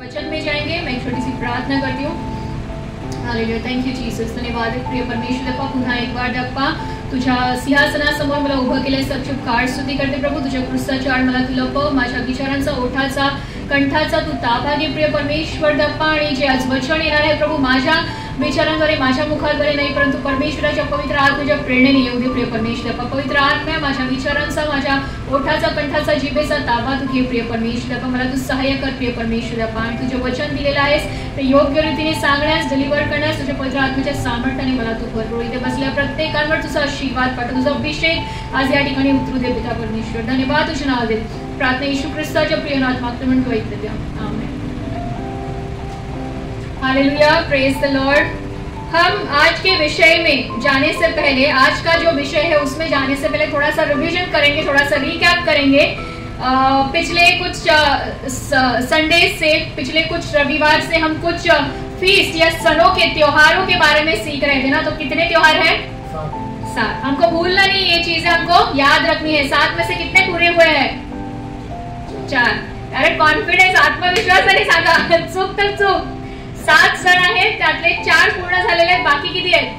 वचन में जाएंगे। मैं एक छोटी सी प्रार्थना करती हूँ। Hallelujah, thank you Jesus. धन्यवाद प्रिय परमेश्वर बाप्पा, पुन्हा एक बार बाप्पा तुझ्या सिंहासनासमोर मला उभं केलंय. सचूक काळ स्तुती करते प्रभू. तुझ्या क्रूसाच्या आड मला तू लपव. माझ्या विचारांचा, ओठाचा, कंठाचा तू ताबा घे प्रिय परमेश्वर बाप्पा. आणि जे आज वचन येणार आहे प्रभू, माझ्या विचारांद्वारे, माझ्या मुखाद्वारे नाही, परंतु परमेश्वराच्या पवित्र आत्म्याच्या प्रेरणेने येऊ दे प्रिय परमेश्वर बाप्पा. पवित्र आत्म्या माझ्या विचारांचा, माझ्या ओठाचा, कंठाचा, जिभेचा ताबा तू घे प्रिय परमेश्वर बाप्पा. मला तू सहाय्य कर प्रिय परमेश्वर बाप्पा. आणि तुझे वचन दिलेलं आहेस ते योग्य रीतीने सांगण्यास, डिलिव्हर करण्यास तुझ्या पवित्र आत्म्याच्या सामर्थ्याने मला तू भरपूर. इथे बसल्या प्रत्येकांवर तुझा आशीर्वाद पाठव. तुझा अभिषेक आज या ठिकाणी उतरू दे पिता परमेश्वर. धन्यवाद तुझे नाव दे. प्रार्थना येशू ख्रिस्ताच्या प्रिय नामात मागतो म्हणून ऐकते द्या. Amen. Hallelujah, praise the lord. हम आज के विषय में जाने से पहले, आज का जो विषय है उसमें जाने से पहले थोड़ा सा रिवीजन करेंगे, थोड़ा सा रिकैप करेंगे. पिछले कुछ संडे से, पिछले कुछ रविवार से हम कुछ फीस्ट या सनों के त्योहारों के बारे में सीख रहे थे ना. तो कितने त्योहार हैं? 7. हमको भूलना नहीं, ये चीजें हमको याद रखनी है. 7 में से कितने पूरे हुए हैं? 4. अरे कॉन्फिडन्स, आत्मविश्वासाने सांगा. चूक तर चूक. 7 सण आहेत, त्यातले 4 पूर्ण झालेले आहेत. बाकी किती आहेत?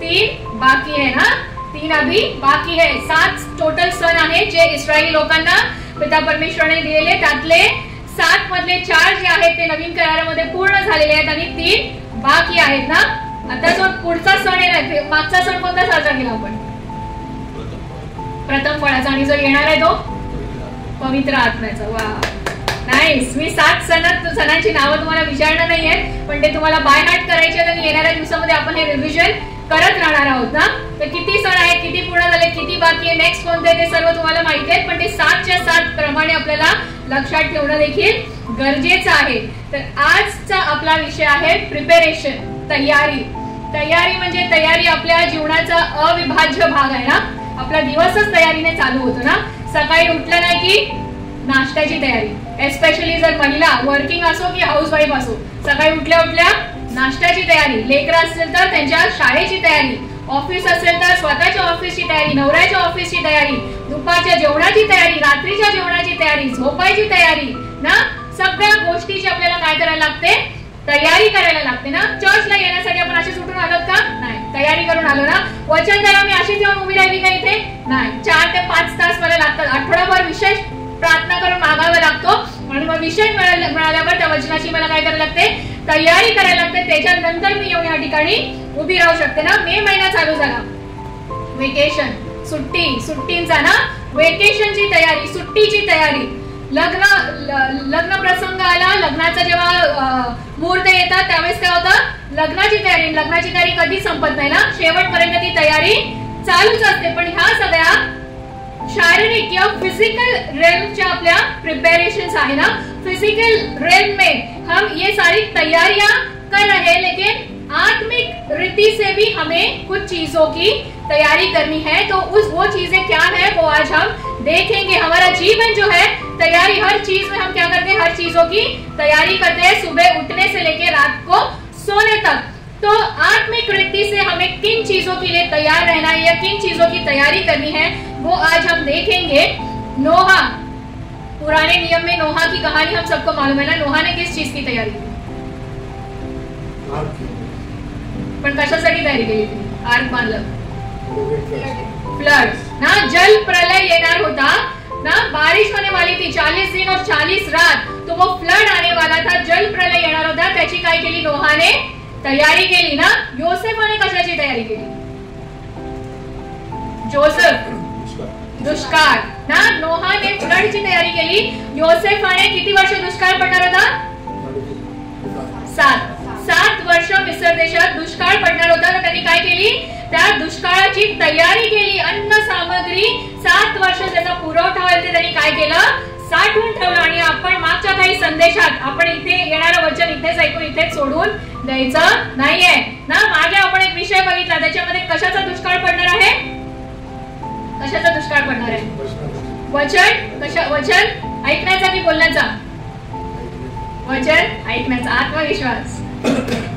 3 बाकी आहे ना. 3 अभी बाकी है. 7 टोटल सण आहेत जे इस्रायली लोकांना पिता परमेश्वराने दिलेले. त्यातले 7 मधले 4 जे आहेत ते नवीन करारामध्ये पूर्ण झालेले आहेत आणि 3 बाकी आहेत ना. आता जो पुढचा सण आहे, मागचा सण कोणता साजरा केला आपण? प्रथम फळाचा. आणि जो येणार आहे तो पवित्र आत्म्याचा. वा, नाईस. मी 7 सणांची नावं तुम्हाला विचारणार नाहीये, पण ते तुम्हाला बाय हार्ट करायचे आहेत आणि येणाऱ्या दिवसामध्ये आपण हे रिव्हिजन करत राहणार आहोत ना. तर किती सण आहेत, किती पूर्ण झाले, किती बाकी आहे, नेक्स्ट कोणते आहे, ते सर्व तुम्हाला माहिती आहे. पण ते 7च्या 7 प्रमाणे आपल्याला लक्षात ठेवणं देखील गरजेचं आहे. तर आजचा आपला विषय आहे प्रिपेरेशन, तयारी. तयारी म्हणजे तयारी आपल्या जीवनाचा अविभाज्य भाग आहे ना. आपला दिवसच तयारीने चालू होतो ना. सकाळी उठलं नाही की नाश्त्याची तयारी, एस्पेशली जर महिला वर्किंग असो की हाऊसवाईफ असो, सकाळी उठल्या उठल्या नाश्त्याची तयारी. लेकरं असेल तर त्यांच्या शाळेची तयारी, ऑफिस असेल तर स्वतःच्या ऑफिसची तयारी, नवऱ्याच्या ऑफिसची तयारी, दुपारच्या जेवणाची तयारी, रात्रीच्या जेवणाची तयारी, झोपायची तयारी ना. सगळ्या गोष्टीची आपल्याला काय करायला लागते? तयारी करायला लागते ना. चर्चला येण्यासाठी आपण अशीच उठून आलोत का? नाही, तयारी करून आलो ना. वचन द्यायला मी अशीच येऊन उभी राहिली का इथे? नाही. 4 ते 5 तास मला लागतात. आठवडाभर विशेष प्रार्थना करून मागावा लागतो आणि मग विषय मिळाल्यावर त्या वचनाची मला काय करायला लागते? तयारी करायला लागते. त्याच्यानंतर मी येऊन या ठिकाणी उभी राहू शकते ना. मे महिना चालू झाला, वेकेशन, सुट्टींचा ना, वेकेशनची तयारी, सुट्टीची तयारी. लग्न प्रसंग आला, लग्नाचा जेव्हा मुहूर्त येतात त्यावेळेस काय होतं? लग्नाची तयारी. लग्नाची तयारी कधी संपत नाही ना, शेवटपर्यंत ती तयारी चालूच असते. पण ह्या सगळ्या शारीरिक या फिजिकल रेल्मच्या आपल्या प्रिपरेशंस आहे ना. फिजिकल रेल्म में हम ये सारी तैयारियां कर रहे हैं, लेकिन आत्मिक रीति से भी हमें कुछ चीजों की तैयारी करनी है. तो वो चीजें क्या है वो आज हम देखेंगे. हमारा जीवन जो है तैयारी, हर चीज में हम क्या करते हैं? हर चीजों की तैयारी करते हैं, सुबह उठने से लेकर रात को सोने तक. तो आत्मिक रीति से हमें किन चीजों के लिए तैयार रहना है या किन चीजों की तैयारी करनी है वो आज हम देखेंगे. नोहा, पुराने नियम में नोहा की कहानी हम सबको मालूम है ना. नोहा ने किस चीज की तैयारी की? पण कशासाठी तयारी केली थी? आर्क बांधलं, फ्लड ना. जल प्रलय येणार होता ना, बारिश होने वाली थी 40 दिन और 40 रात. तो वो फ्लड आने वाला था, जल प्रलय येणार होता. त्याची काय केली? नोहाने तयारी केली ना. योसेफाने कशाची तयारी केली? जोसेफ, दुष्काळ ना. नोहाने फ्लडची तयारी केली. योसेफाने किती वर्ष दुष्काळ पडणार होता? 7 वर्ष मिस्र देशात दुष्काळ पडणार होता. तर त्यांनी काय केली? त्या दुष्काळाची तयारी केली. अन्न सामग्री 7 वर्ष त्याचा पुरवठा व्हायला त्यांनी काय केलं? साठवून ठेवलं. आणि आपण मागच्या काही संदेशात आपण इथे येणारं वचन इथेच ऐकून इथेच सोडून द्यायचं नाहीये ना. मागे आपण एक विषय बघितला, त्याच्यामध्ये कशाचा दुष्काळ पडणार आहे? कशाचा दुष्काळ पडणार आहे? वचन ऐकण्याचा की बोलण्याचा? वचन ऐकण्याचा. आत्मविश्वास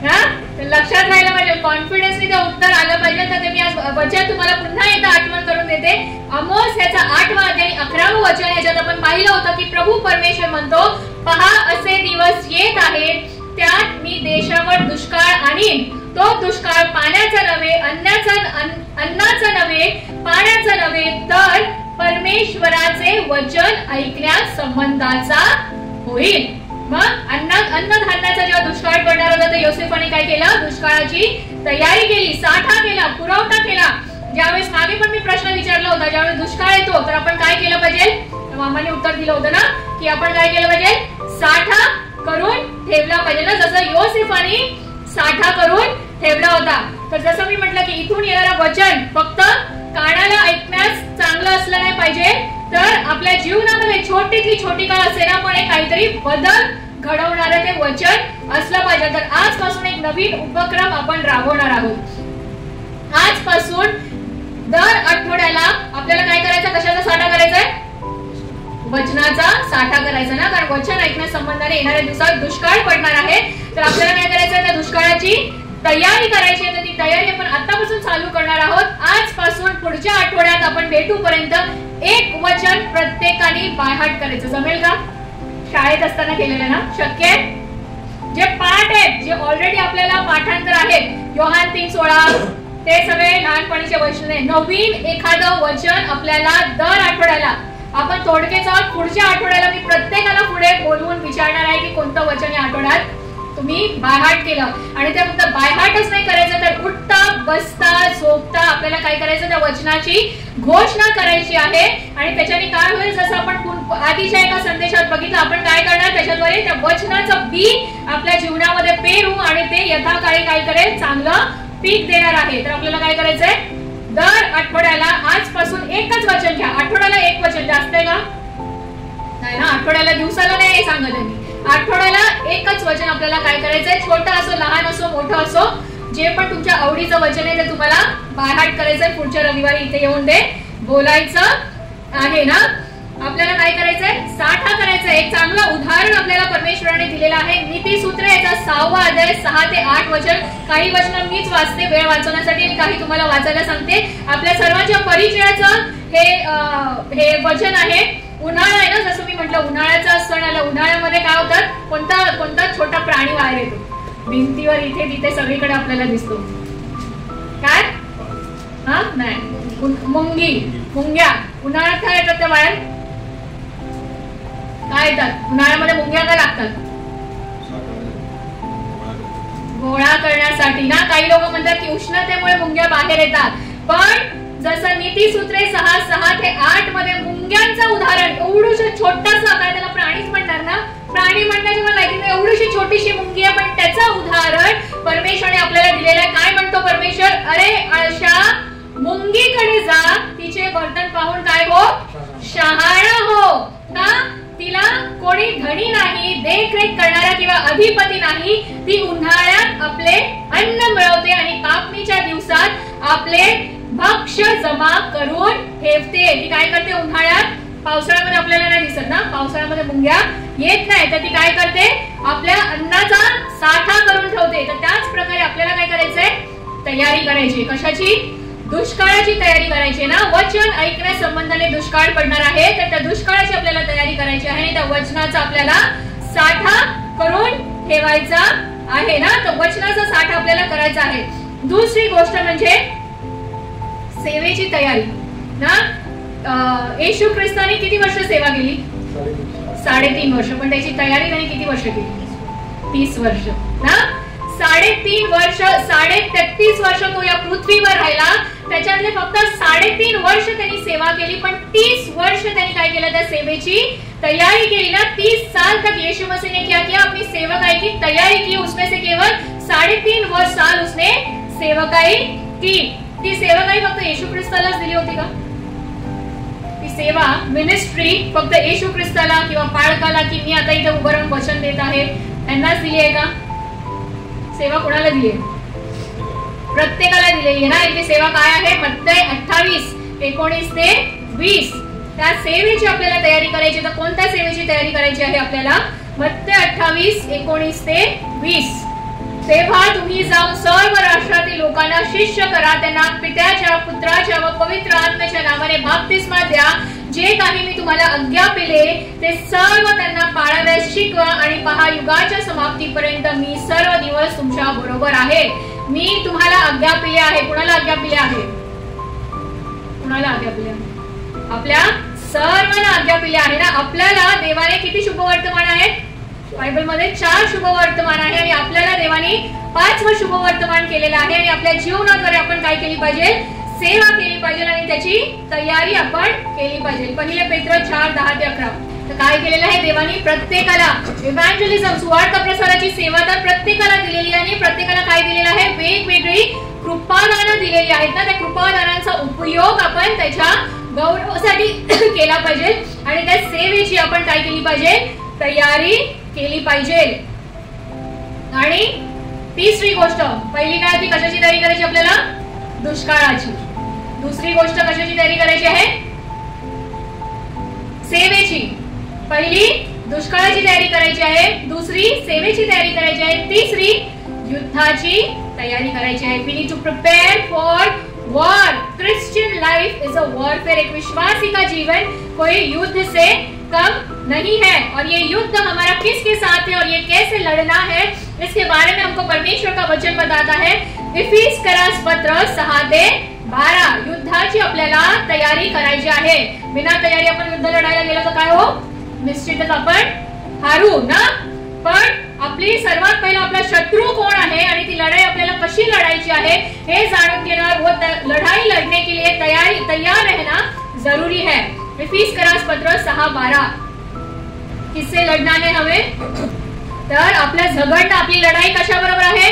ना. लक्षात राहिलं पाहिजे, कॉन्फिडन्सने ते उत्तर आलं पाहिजे. तर मी आज वचन तुम्हाला पुन्हा एकदा आठवण करून देते. आमोस याचा 8वा अध्याय 11वं वचन. याच्यात आपण पाहिलं होतं की प्रभू परमेश्वर म्हणतो, पहा असे दिवस संकेत आहेत, त्यात मी देशावर दुष्काळ आणीन. तो दुष्काळ पाण्याचा नव्हे, अन्नाचा नव्हे, पाण्याचा नव्हे, तर परमेश्वराचे वचन ऐकण्यास संबंधाचा होईल. मग अन्नधान्याचा जेव्हा दुष्काळ पडणार होता तर योसेफाने काय केलं? दुष्काळाची तयारी केली, साठा केला, पुरवठा केला. ज्यावेळेस मागे पण मी प्रश्न विचारला होता, ज्यावेळेस दुष्काळ येतो तर आपण काय केलं पाहिजे? मामाने उत्तर दिलं होतं ना की आपण काय केलं पाहिजे? साठा करून ठेवला पाहिजे ना, जसं योसेफाने साठा करून ठेवला होता. तर जसं मी म्हटलं की इथून येणारं वचन फक्त कानाला ऐकण्यास चांगलं असलं नाही पाहिजे, तर आपल्या जीवनामध्ये छोटीतली छोटी का असेना पण एक काहीतरी बदल घडवणारं ते वचन असलं पाहिजे. तर आजपासून एक नवीन उपक्रम आपण राबवणार आहोत. आजपासून दर आठवड्याला आपल्याला काय करायचं? कशाचा साठा करायचा आहे? वचनाचा साठा करायचा ना, कारण वचन ऐकण्या संबंधाने येणाऱ्या दिवसात दुष्काळ पडणार आहे. तर आपल्याला काय करायचं? त्या दुष्काळाची तयारी करायची आहे. तर ती तयारी आपण आतापासून चालू करणार आहोत. आजपासून पुढच्या आठवड्यात आपण भेटूपर्यंत एक वचन प्रत्येकाने बायहाट करायचं. जमेल का? शाळेत असताना केलेलं ना? शक्य आहे? जे पाठ आहेत, जे ऑलरेडी आपल्याला पाठांतर आहेत, योहान 3:16, ते सगळे लहानपणीचे वचन आहे. नवीन एखादं वचन आपल्याला दर आठवड्याला आपण थोडक्याच आहोत. पुढच्या आठवड्याला मी प्रत्येकाला पुढे बोलवून विचारणार आहे की कोणतं वचन या आठवड्यात तुम्ही बायहाट केलं. आणि ते फक्त बायहाटच नाही करायचं, तर उठता बसता झोपता आपल्याला काय करायचं? त्या वचनाची घोषणा करायची आहे. आणि त्याच्याने काय होईल? जसं आपण आधीच्या एका संदेशात बघितलं, आपण काय करणार? त्याच्याद्वारे त्या वचनाचं बी आपल्या जीवनामध्ये पेरू आणि ते यथाकाळी काय करेल? चांगलं पीक देणार आहे. तर आपल्याला काय करायचंय? दर आठवड्याला आजपासून एकच वचन घ्या. आठवड्याला एक वचन, जास्त आहे का? नाही ना, आठवड्याला दिवसाला नाही सांगत आहे मी. आठवड्याला एकच वचन आपल्याला काय करायचंय? छोटं असो, लहान असो, मोठं असो, जे पण तुमच्या आवडीचं वचन आहे ते तुम्हाला बायहाट करायचंय. पुढच्या रविवारी इथे येऊन ते बोलायचं आहे ना. आपल्याला काय करायचंय? साठा करायचा. एक चांगलं उदाहरण आपल्याला परमेश्वराने दिलेलं आहे. नीतिसूत्र याचा 6वा अध्याय 6 ते 8 वचन. काही वचन मीच वाचते वेळ वाचवण्यासाठी आणि काही तुम्हाला वाचायला सांगते. आपल्या सर्वांच्या परिचयाचं हे वचन आहे. उन्हाळा आहे ना, जसं मी म्हटलं उन्हाळ्याचा सण आला. उन्हाळ्यामध्ये काय होतात? कोणता छोटा प्राणी बाहेर येतो? भिंतीवर इथे तिथे सगळीकडे आपल्याला दिसतो. काय? हा नाही, मुंग्या. उन्हाळ्यात काय येतात त्या बाहेर? काय येतात उन्हाळ्यामध्ये? मुंग्या काय लागतात? गोळा करण्यासाठी ना. काही लोक म्हणतात की उष्णतेमुळे मुंग्या बाहेर येतात, पण जसं नीतिसूत्रे 6 ते 8 मध्ये मुंग्यांचं उदाहरण, एवढंसं छोटंसं, काय त्याला प्राणीच म्हणणार ना, प्राणी म्हणण्याची मला माहिती नाही, एवढीशी छोटीशी मुंगी आहे, पण त्याचं उदाहरण परमेश्वराने आपल्याला दिलेलं आहे. काय म्हणतो परमेश्वर? अरे अशा मुंगीकडे जा, तिचे वर्तन पाहून काय हो? शहाणा हो. का? तिला कोणी धनी नाही, देखरेख करणारा किंवा अधिपती नाही. ती उन्हाळ्यात आपले अन्न मिळवते आणि कापणीच्या दिवसात आपले भक्ष्य जमा करून ठेवते. ती काय करते? उन्हाळ्यात, पावसाळ्यामध्ये आपल्याला नाही दिसत ना, पावसाळ्यामध्ये मुंग्या येत नाही, तर ती काय करते? आपल्या अन्नाचा साठा करून ठेवते. तर त्याच प्रकारे आपल्याला काय करायचंय? तयारी करायची. कशाची? दुष्काळाची तयारी करायची ना. वचन ऐकण्या संबंधाने दुष्काळ पडणार आहे, तर त्या दुष्काळाची आपल्याला तयारी करायची आहे. त्या वचनाचा आपल्याला साठा करून ठेवायचा आहे ना. तर वचनाचा साठा आपल्याला करायचा आहे. दुसरी गोष्ट म्हणजे सेवेची तयारी ना. येशू ख्रिस्ताने किती वर्ष सेवा केली? 3.5 वर्ष. पण त्याची तयारी त्यांनी किती वर्ष केली? 30 वर्ष ना. 3.5 वर्ष, 33 वर्ष तो या पृथ्वीवर राहिला. त्याच्यातले फक्त 3.5 वर्ष त्यांनी सेवा केली, पण 30 वर्ष त्यांनी काय केलं? त्या सेवेची तयारी केली ना. 30 साल तक यीशु मसीह ने क्या किया? अपनी सेवकाई की तैयारी की. उसमें से केवल 3.5 साल उसने सेवकाई की. ती सेवकाई फक्त येशू ख्रिस्तालाच दिली होती का? ती सेवा, मिनिस्ट्री फक्त येशू ख्रिस्ताला किंवा पाळकाला की मी आता इथे उभं राहून वचन देत आहे यांनाच दिली आहे का? सेवा कोणाला दिली आहे? प्रत्येकाला दिलेली आहे ना. इथे सेवा काय आहे? मत्तय 28:19 ते 20. त्या सेवेची आपल्याला तयारी करायची. तर कोणत्या सेवेची तयारी करायची आहे आपल्याला? मत्तय 28:19 ते 20. तेव्हा तुम्ही जाऊन सर्व राष्ट्रातील लोकांना शिष्य करा, त्यांना पित्याच्या, पुत्राच्या व पवित्र आत्म्याच्या नावाने बाप्तिस्मा द्या, जे काही मी तुम्हाला आज्ञा दिले ते सर्व त्यांना पाळाव्यास शिकवा आणि पहा युगाच्या समाप्तीपर्यंत मी सर्व दिवस तुमच्या बरोबर आहे. मी तुम्हाला आज्ञा दिली आहे. कुणाला आज्ञा दिली आहे? कुणाला आज्ञा दिली आहे? आपल्या सर्वांना आज्ञा दिली आहे ना. आपल्याला देवाने किती शुभवर्तमान आहेत? बायबलमध्ये 4 शुभवर्तमान आहे आणि आपल्याला देवाने 5वं शुभवर्तमान केलेलं आहे. आणि आपल्या जीवनाद्वारे आपण काय केली पाहिजे? सेवा केली पाहिजे आणि त्याची तयारी आपण केली पाहिजे. पहिले पेत्र 4:10-11. तर काय केलेलं आहे? देवाने प्रत्येकाला इव्हॅन्जलिझम सुवार्ता प्रसाराची सेवा तर प्रत्येकाला दिलेली आहे आणि प्रत्येकाला काय दिलेलं आहे? वेगवेगळी कृपादानं दिलेली आहेत ना. त्या कृपादानांचा उपयोग आपण त्याच्या गौरवासाठी केला पाहिजे आणि त्या सेवेची आपण काय केली पाहिजे? तयारी केली पाहिजे. आणि तिसरी गोष्ट, पहिली काय होती? कशाची तयारी करायची आपल्याला? दुष्काळाची. दुसरी गोष्ट कशाची तयारी करायची आहे? सेवेची. पहिली दुष्काळाची तयारी करायची आहे, दुसरी सेवेची तयारी करायची आहे, तिसरी युद्धाची तयारी करायची आहे. We need to prepare for war. Christian life is a warfare. एक विश्वासी का जीवन कोई युद्ध से कम नहीं है. और ये युद्ध हमारा किसके साथ है और ये कैसे लड़ना है, इसके बारे में हमको परमेश्वर का वचन बताता है. इफिसियन्स पत्र 6-12. युद्धाची आपल्याला तयारी करायची आहे. बिना तयारी आपण युद्ध लढायला गेलो तर काय हो? निश्चितच आपण हारू ना. पण आपली सर्वात पहिला आपला शत्रू कोण आहे आणि ती लढाई आपल्याला कशी लढायची आहे हे जाणून घेणार व लढाई लढने के लिए तैयार रहना जरूरी है. इफिसियन्स पत्र 6:12. किससे लढना है हमें? तर आपल्या झगडणं, आपली लढाई कशा बरोबर आहे?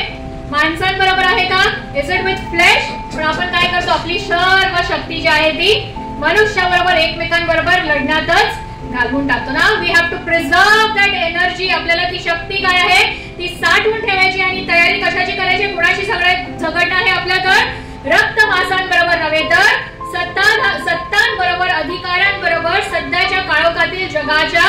माणसांबरोबर आहे का? Is it with flesh? पण आपण काय करतो? आपली सर्व शक्ती जी आहे ती मनुष्याबरोबर एकमेकांबरोबर लढण्यातच घालवून टाकतो ना. We have to preserve that energy. आपल्याला ती शक्ती काय आहे ती साठवून ठेवायची आणि तयारी कशाची करायची? कुणाशी झगडणं आहे आपल्या? तर रक्त मांसांबरोबर नव्हे तर सत्तांबरोबर, अधिकाऱ्यांबरोबर, सध्याच्या काळोखातील जगाच्या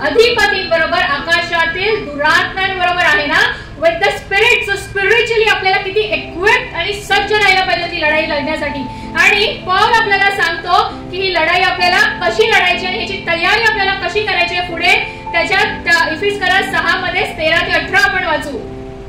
अधिपतींबरोबर, आकाशातील दुरात्म्यांबरोबर आहे ना. With the spirit. So spiritually आपल्याला किती इक्विप्ड आणि सज्ज राहायला पाहिजे ती लढाई लढण्यासाठी. आणि पौल आपल्याला सांगतो की ही लढाई आपल्याला कशी लढायची आणि ह्याची तयारी आपल्याला कशी करायची आहे. पुढे त्याच्यात इफिसियन्स 6:13-18 आपण वाचू.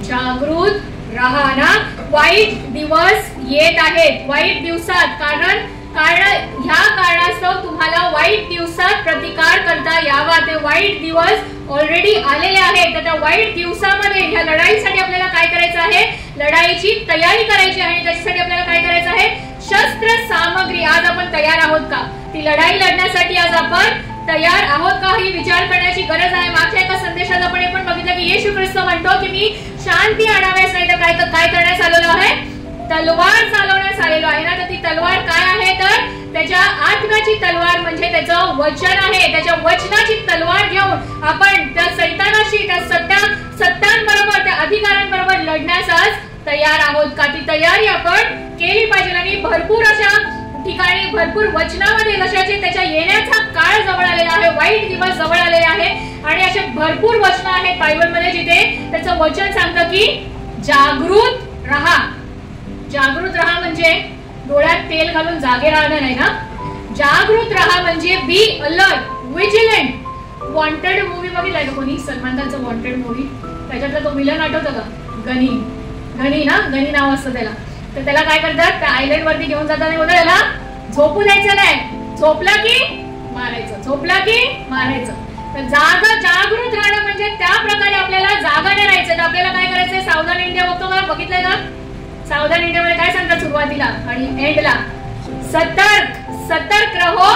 जागृत राहा ना. वाईट दिवस येत आहेत. वाईट दिवसात कारण ह्या कारणास्तव तुम्हाला वाईट दिवसात प्रतिकार करता यावा. ते वाईट दिवस ऑलरेडी आलेले आहेत. तर त्या वाईट दिवसामध्ये ह्या लढाईसाठी आपल्याला काय करायचं आहे? लढाईची तयारी करायची आहे. त्याच्यासाठी आपल्याला काय करायचं आहे? शस्त्र सामग्री. आज आपण तयार आहोत का? ती लढाई लढण्यासाठी आज आपण तयार आहोत का ही विचार करण्याची गरज आहे. मागच्या एका संदेशात आपण हे पण बघितलं की येशू ख्रिस्त म्हणतो की मी शांती आणाव्यास नाही तर काय करण्यास आलेलो आहे? तलवार चालवण्यास आलेलो आहे ना. तर ती तलवार काय आहे? तर त्याच्या आत्म्याची तलवार म्हणजे त्याचं वचन आहे. त्याच्या वचनाची तलवार घेऊन आपण त्या सैतानाशी, त्या सत्तांबरोबर, त्या अधिकाऱ्यांबरोबर लढण्यास आज तयार आहोत का? ती तयारी आपण केली पाहिजे. आणि भरपूर अशा ठिकाणी, भरपूर वचनामध्ये कशाचे त्याच्या येण्याचा काळ जवळ आलेला आहे, वाईट दिवस जवळ आलेले आहे. आणि असे भरपूर वचन आहेत बायबलमध्ये जिथे त्याचं वचन सांगतं की जागृत राहा. जागृत राहा म्हणजे डोळ्यात तेल घालून जागे राहणं नाही ना. जागृत राहा म्हणजे be alert, vigilant. Wanted movie बघितलाय का कोणी? सलमान खानचा वॉन्टेड मूवी. त्याच्यातला तो विलन आठवतो का? गनी ना, गनी नाव असतं त्याला. तर त्याला काय करतात? त्या आयलंड वरती घेऊन जाताना होतं त्याला झोपू द्यायचं नाही. झोपला की मारायचं, झोपला की मारायचं. तर जागृत राहणं म्हणजे त्या प्रकारे आपल्याला जागाने राहायचं. तर आपल्याला काय करायचंय? सावधान इंडिया बघतो का? बघितलंय का? सावधान इंडिया मध्ये काय सांगतात सुरुवातीला आणि एंडला? सतर्क रहो,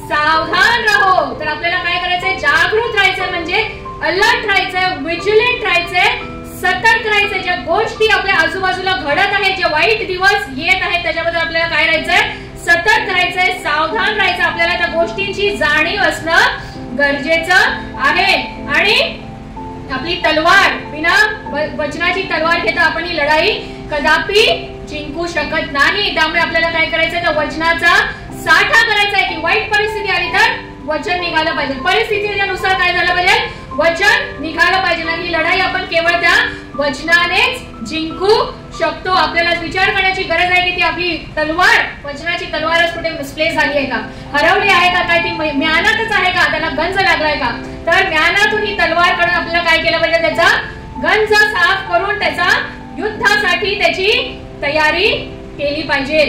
सावधान रहो. तर आपल्याला काय करायचंय? जागृत राहायचंय म्हणजे अलर्ट राहायचंय, विजिलंट राहायचंय, सतर्क राहायचंय. ज्या गोष्टी आपल्या आजूबाजूला घडत आहेत, जे वाईट दिवस येत आहेत त्याच्याबद्दल आपल्याला काय राहायचंय? सतर्क राहायचंय, सावधान राहायचं. आपल्याला त्या गोष्टींची जाणीव असणं गरजेचं आहे. आणि आपली तलवार, बिना वचनाची तलवार घेता आपण ही लढाई कदापि जिंकू शकत नाही. त्यामुळे आपल्याला काय करायचंय? त्या वचनाचा साठा करायचा आहे की वाईट परिस्थिती आली तर वचन निघालं पाहिजे. परिस्थितीच्या नुसार काय झालं पाहिजे? वचन निघालं पाहिजे. आणि ही लढाई आपण केवळ त्या वचनानेच जिंकू शकतो. आपल्याला विचार करण्याची गरज आहे की ती आपली तलवार, वचनाची तलवारच कुठे मिसप्लेस झाली आहे का, हरवली आहे का, काय ती म्यानातच आहे का, त्याला गंज लागलाय का. तर म्यानातून ही तलवार काढून आपल्याला काय केलं पाहिजे, त्याचा गंज साफ करून त्याचा युद्धासाठी त्याची तयारी केली पाहिजे.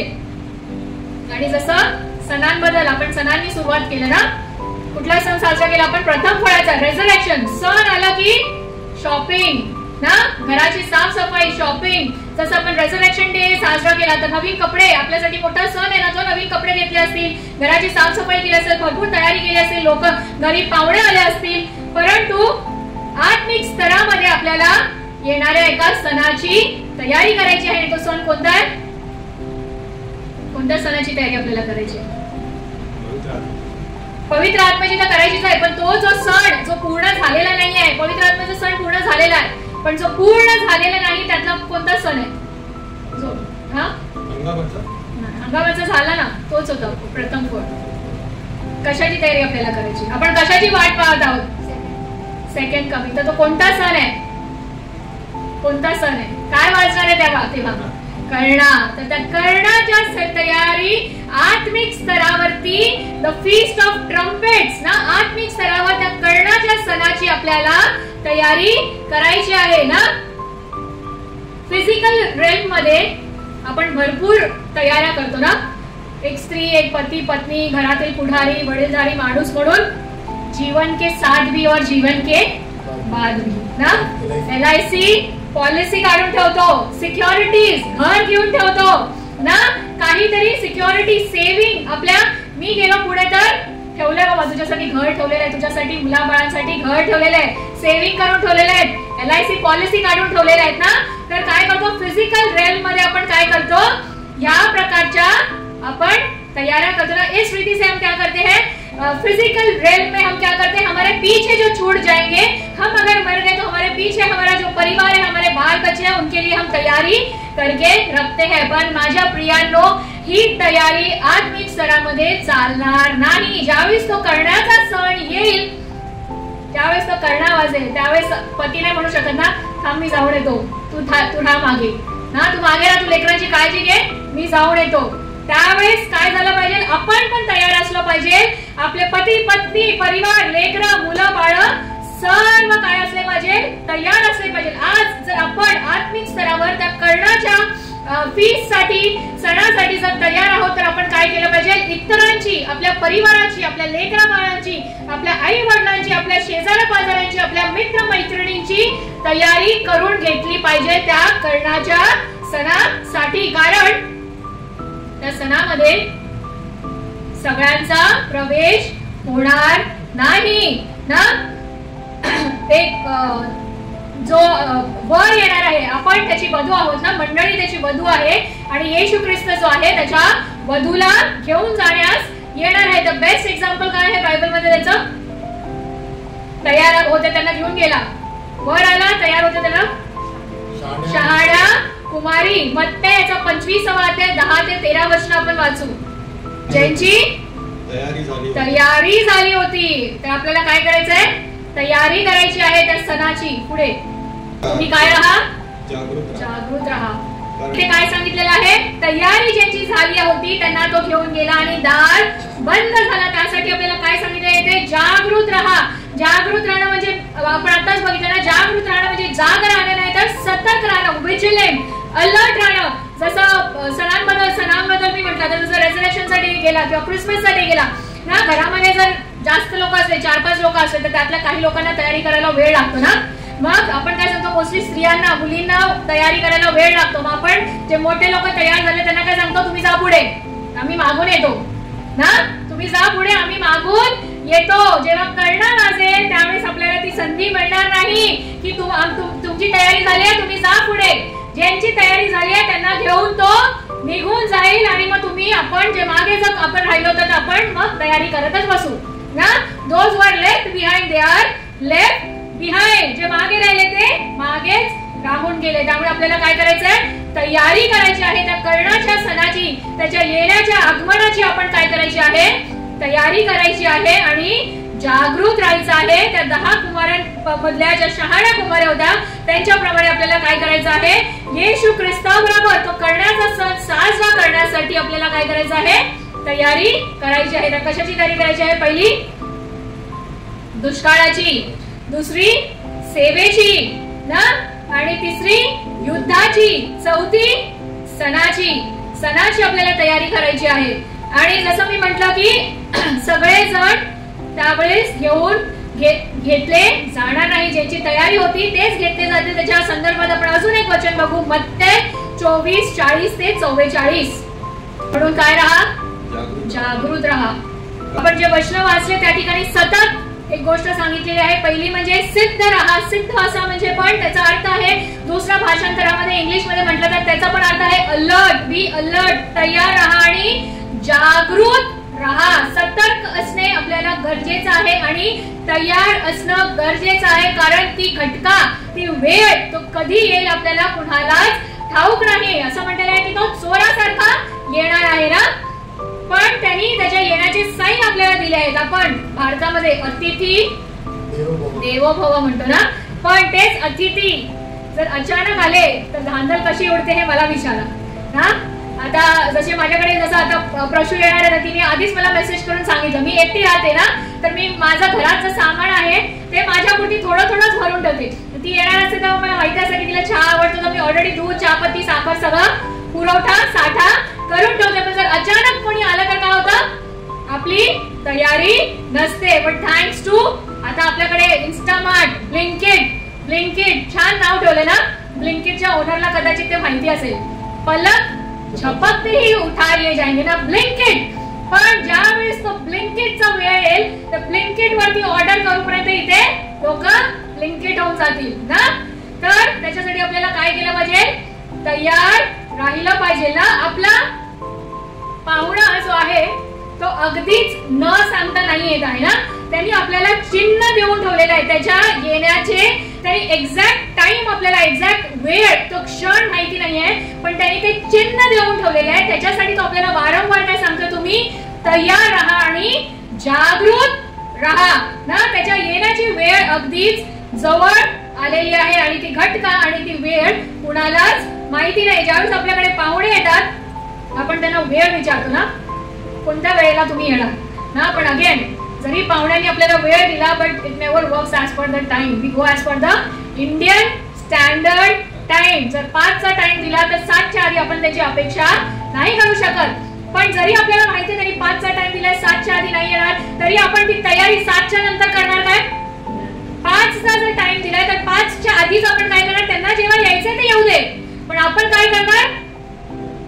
आणि जसं सणांबद्दल आपण सणांनी सुरुवात केलं ना, कुठला सण साजरा केला आपण, प्रथम फळाचा रेझरेक्शन. सण आला की शॉपिंग ना, घराची साफसफाई, शॉपिंग. जसं आपण रेझरेक्शन डे साजरा केला तर नवीन कपडे, आपल्यासाठी मोठा सण आहे ना तो, नवीन कपडे घेतले असतील, घराची साफसफाई केली असेल, भरपूर तयारी केली असेल, लोक घरी पाहुणे आले असतील. परंतु आत्मिक स्तरामध्ये आपल्याला येणाऱ्या एका सणाची तयारी करायची आहे. तो सण कोणता आहे, कोणत्या सणाची तयारी आपल्याला करायची, पवित्र आत्म्याची तर करायचीच आहे. पण तो जो सण जो पूर्ण झालेला नाही आहे, पवित्र आत्म्याचा सण पूर्ण झालेला आहे पण जो पूर्ण झालेला नाही त्यातला कोणता सण आहे, जो अंगावरचा झाला ना तोच होता प्रथम फळ. कशाची तयारी आपल्याला करायची, आपण कशाची वाट पाहत आहोत, सेकंड कमिंग. तर तो कोणता सण आहे, कोणता सण आहे, काय वाजणार आहे तेव्हा कळणा. तर त्या कळणाच्या तयारी आत्मिक स्तरावरती, द फीस्ट ऑफ ट्रम्पेट्स ना, आत्मिक स्तरावर त्या कळणाच्या सणाची आपल्याला तयारी करायची आहे ना. फिजिकल रेल्म मध्ये आपण भरपूर तयाऱ्या करतो ना, एक स्त्री, एक पती पत्नी, घरातील पुढारी, वडीलधारी माणूस म्हणून जीवन के साथ भी और जीवन के बाद भी ना. LIC पॉलिसी काढून ठेवतो, सिक्युरिटीज घर घेऊन ठेवतो ना, काहीतरी सिक्युरिटी सेव्हिंग आपल्या. मी गेलो पुढे तर ठेवलंय बाबा, तुझ्यासाठी घर ठेवलेलं आहे, तुझ्यासाठी मुलाबाळांसाठी घर ठेवलेलं आहे, सेव्हिंग करून ठेवलेले आहेत, LIC पॉलिसी काढून ठेवलेल्या आहेत ना. तर काय करतो, फिजिकल रेल्म मध्ये आपण काय करतो, या प्रकारच्या आपण तैयारियां करते ना. इस रीति से हम क्या करते हैं, फिजिकल रेल में हम क्या करते हैं, हमारे पीछे जो छूट जाएंगे, हम अगर मर गए तो हमारे पीछे हमारा जो परिवार है, हमारे बाल बच्चे हैं, उनके लिए हम तैयारी करके रखते हैं. पण माझ्या प्रियांनो, ही तयारी आत्मिक स्तरामध्ये चालणार नाही. ज्यावेळेस तो करण्याचा सण येईल, ज्यावेळेस तो करणा वाजेल, त्यावेळेस पती नाही म्हणू शकत ना, थांब मी जाऊन येतो, तू राहा मागे ना, तू मागे राहा, तू लेकरांची काळजी घे, मी जाऊन येतो. त्यावेळेस काय झालं पाहिजे, आपण पण तयार असलो पाहिजे. आपले पती पत्नी, परिवार, लेकरं, मुलं बाळ सर्व काय असले पाहिजे, तयार असले पाहिजे. आज जर आपण आत्मिक स्तरावर त्या कर्णाच्या फीस्ट साठी, सणासाठी जर तयार आहोत तर आपण काय केलं पाहिजे, इतरांची, आपल्या परिवाराची, आपल्या लेकरा बाळांची, आपल्या आई वडिलांची, आपल्या शेजाऱ्या पाजाऱ्यांची, आपल्या मित्र मैत्रिणींची तयारी करून घेतली पाहिजे त्या कर्णाच्या सणासाठी. कारण त्या सणामध्ये सगळ्यांचा प्रवेश होणार नाही ना. एक जो वर येणार आहे, आपण त्याची वधू आहोत ना, मंडळी त्याची वधू आहे आणि येशू ख्रिस्त जो आहे त्याच्या वधूला घेऊन जाण्यास येणार आहे. द बेस्ट एक्झाम्पल काय आहे बायबल मध्ये, त्याचं तयार होते त्यांना घेऊन गेला, वर आला, तयार होते त्यांना शहाळा कुमारी. मत्तेचा 25वा अध्याय 10 ते 13 वचन आपण वाचू, ज्यांची तयारी झाली होती. तर आपल्याला काय करायचंय, तयारी करायची आहे त्या सणाची. पुढे तुम्ही काय राहा, जागृत राहा. इथे काय सांगितलेलं आहे, तयारी ज्यांची झाली होती त्यांना तो घेऊन गेला आणि दार बंद झाला. त्यासाठी आपल्याला काय सांगितलं येते, जागृत राहा. जागृत राहणं म्हणजे आपण आताच बघितलं ना, जागृत राहणं म्हणजे जाग राहणं नाही तर सतर्क राहणं, विजिलंट, अलर्ट राहणं. जसं सणांबद्दल मी म्हटलं, तर जसं रेझरेक्शन साठी गेला किंवा क्रिसमस साठी गेला ना, घरामध्ये जर जास्त लोक असले, 4-5 लोक असले तर त्यातल्या काही लोकांना तयारी करायला वेळ लागतो ना. मग आपण काय सांगतो, मोस्टली स्त्रियांना, मुलींना तयारी करायला वेळ लागतो. मग आपण जे मोठे लोक तयार झाले त्यांना काय सांगतो, तुम्ही जा पुढे, आम्ही मागून येतो ना, तुम्ही जा पुढे, आम्ही मागून येतो. जेव्हा कळणा वाजेल त्यावेळेस आपल्याला ती संधी मिळणार नाही की तुमची तयारी झाली आहे, तुम्ही जा पुढे. ज्यांची तयारी झाली आहे त्यांना घेऊन तो निघून जाईल आणि मग तुम्ही, आपण जे मागे जर आपण राहिलो तर आपण मग तयारी करतच बसू ना. Those were left behind, they are left behind. जे मागे राहिले ते मागेच राहून गेले. त्यामुळे आपल्याला काय करायचंय, तयारी करायची आहे त्या कर्णाच्या सणाची, त्याच्या येण्याच्या आगमनाची आपण काय करायची आहे, तयारी करायची आहे. आणि जागृत राहायचं आहे. त्या 10 कुमारांमधल्या ज्या शहाण्या कुमाऱ्या होत्या त्यांच्याप्रमाणे आपल्याला काय करायचं आहे, येशू ख्रिस्ताबरोबर तो करण्याचा सण साजरा करण्यासाठी आपल्याला काय करायचं आहे, तयारी करायची आहे. तर कशाची तयारी करायची आहे? पहिली दुष्काळाची, दुसरी सेवेची ना, आणि तिसरी युद्धाची, चौथी सणाची आपल्याला तयारी करायची आहे. आणि जसं मी म्हटलं की सगळेजण त्यावेळेस घेतले जाणार नाही. ज्याची तयारी होती तेच घेतले जाते. त्याच्या संदर्भात आपण अजून एक वचन बघू, मत्ते 24:40 ते 44. म्हणून काय राहा, जागृत राहा. आपण जे वचन वाचले त्या ठिकाणी सतत एक गोष्ट सांगितलेली आहे. पहिली म्हणजे सिद्ध राहा. सिद्ध असा म्हणजे पण त्याचा अर्थ आहे, दुसऱ्या भाषांतरामध्ये इंग्लिश मध्ये म्हटलं तर त्याचा पण अर्थ आहे अलर्ट, बी अलर्ट, तयार राहा आणि जागृत राहा. सतर्क असणे आपल्याला गरजेचं आहे आणि तयार असणं गरजेचं आहे. कारण ती घटका, ती वेळ तो कधी येईल आपल्याला कुणालाच ठाऊक नाही. असं म्हटलेलं आहे की तो चोरासारखा येणार आहे ना, पण त्यांनी त्याच्या येण्याचे साईन आपल्याला दिले आहेत. आपण भारतामध्ये अतिथी देवो भव म्हणतो ना, पण तेच अतिथी जर अचानक आले तर धांदल कशी उडते हे मला विचारा ना. आता जसे माझ्याकडे जसं आता प्रशू येणार आहे, तिने आधीच मला मेसेज करून सांगितलं, मी एकटी राहते ना, तर मी माझं घराचं सामान आहे ते माझ्यापुरती थोडंच भरून ठेवते. ती येणार असेल तर मला माहिती असेल की तिला चहा आवडतो, तर मी ऑलरेडी दूध, चहापत्ती, साखर सगळं पुरवठा साठा करून ठेवते. पण जर अचानक कोणी आलं तर काय होतं, आपली तयारी नसते. पण थँक्स टू आता आपल्याकडे इन्स्टामार्ट, ब्लिंकिट छान नाव ठेवले ना. ब्लिंकिटच्या ओनरला कदाचित ते माहिती असेल, पलक झपकते ही उठा ले जाएंगे ना, ब्लिंकिट. पण ज्यावेळेस तो ब्लिंकिटचा वेळ येईल तर ब्लिंकिट वरती ऑर्डर करूपर्यंत इथे लोक ब्लिंकिट होऊन जातील ना. तर त्याच्यासाठी आपल्याला काय केलं पाहिजे, तयार राहिलं पाहिजे ना. आपला पाहुणा जो आहे तो अगदीच न सांगता नाही येत आहे ना. त्यांनी आपल्याला चिन्ह देऊन ठेवलेलं आहे त्याच्या येण्याचे. त्यांनी एक्झॅक्ट टाइम आपल्याला, एक्झॅक्ट वेळ, तो क्षण माहिती नाहीये, पण त्यांनी ते चिन्ह देऊन ठेवलेले आहे. त्याच्यासाठी तो आपल्याला वारंवार काय सांगतो, तुम्ही तयार राहा आणि जागृत राहा ना. त्याच्या येण्याची वेळ अगदीच जवळ आलेली आहे आणि ती घटका आणि ती वेळ कुणालाच माहिती नाही. ज्यावेळेस आपल्याकडे पाहुणे येतात आपण त्यांना वेळ विचारतो ना, कोणत्या वेळेला तुम्ही येणार ना. पण अगेन जरी पाहुण्यांनी आपल्याला वेळ दिला, but it never works as per the time. We go as per the Indian standard time. जर 5चा टाइम दिला तर 7च्या आधी आपण त्याची अपेक्षा नाही करू शकत. पण जरी आपल्याला माहिती त्यांनी 5चा टाइम दिलाय, 7च्या आधी नाही येणार, तरी आपण ती तयारी 7च्या नंतर करणार काय. 5चा जर टाइम दिलाय तर 5च्या आधीच आपण काय करणार, त्यांना जेव्हा यायचंय ते येऊ दे, पण आपण काय करणार,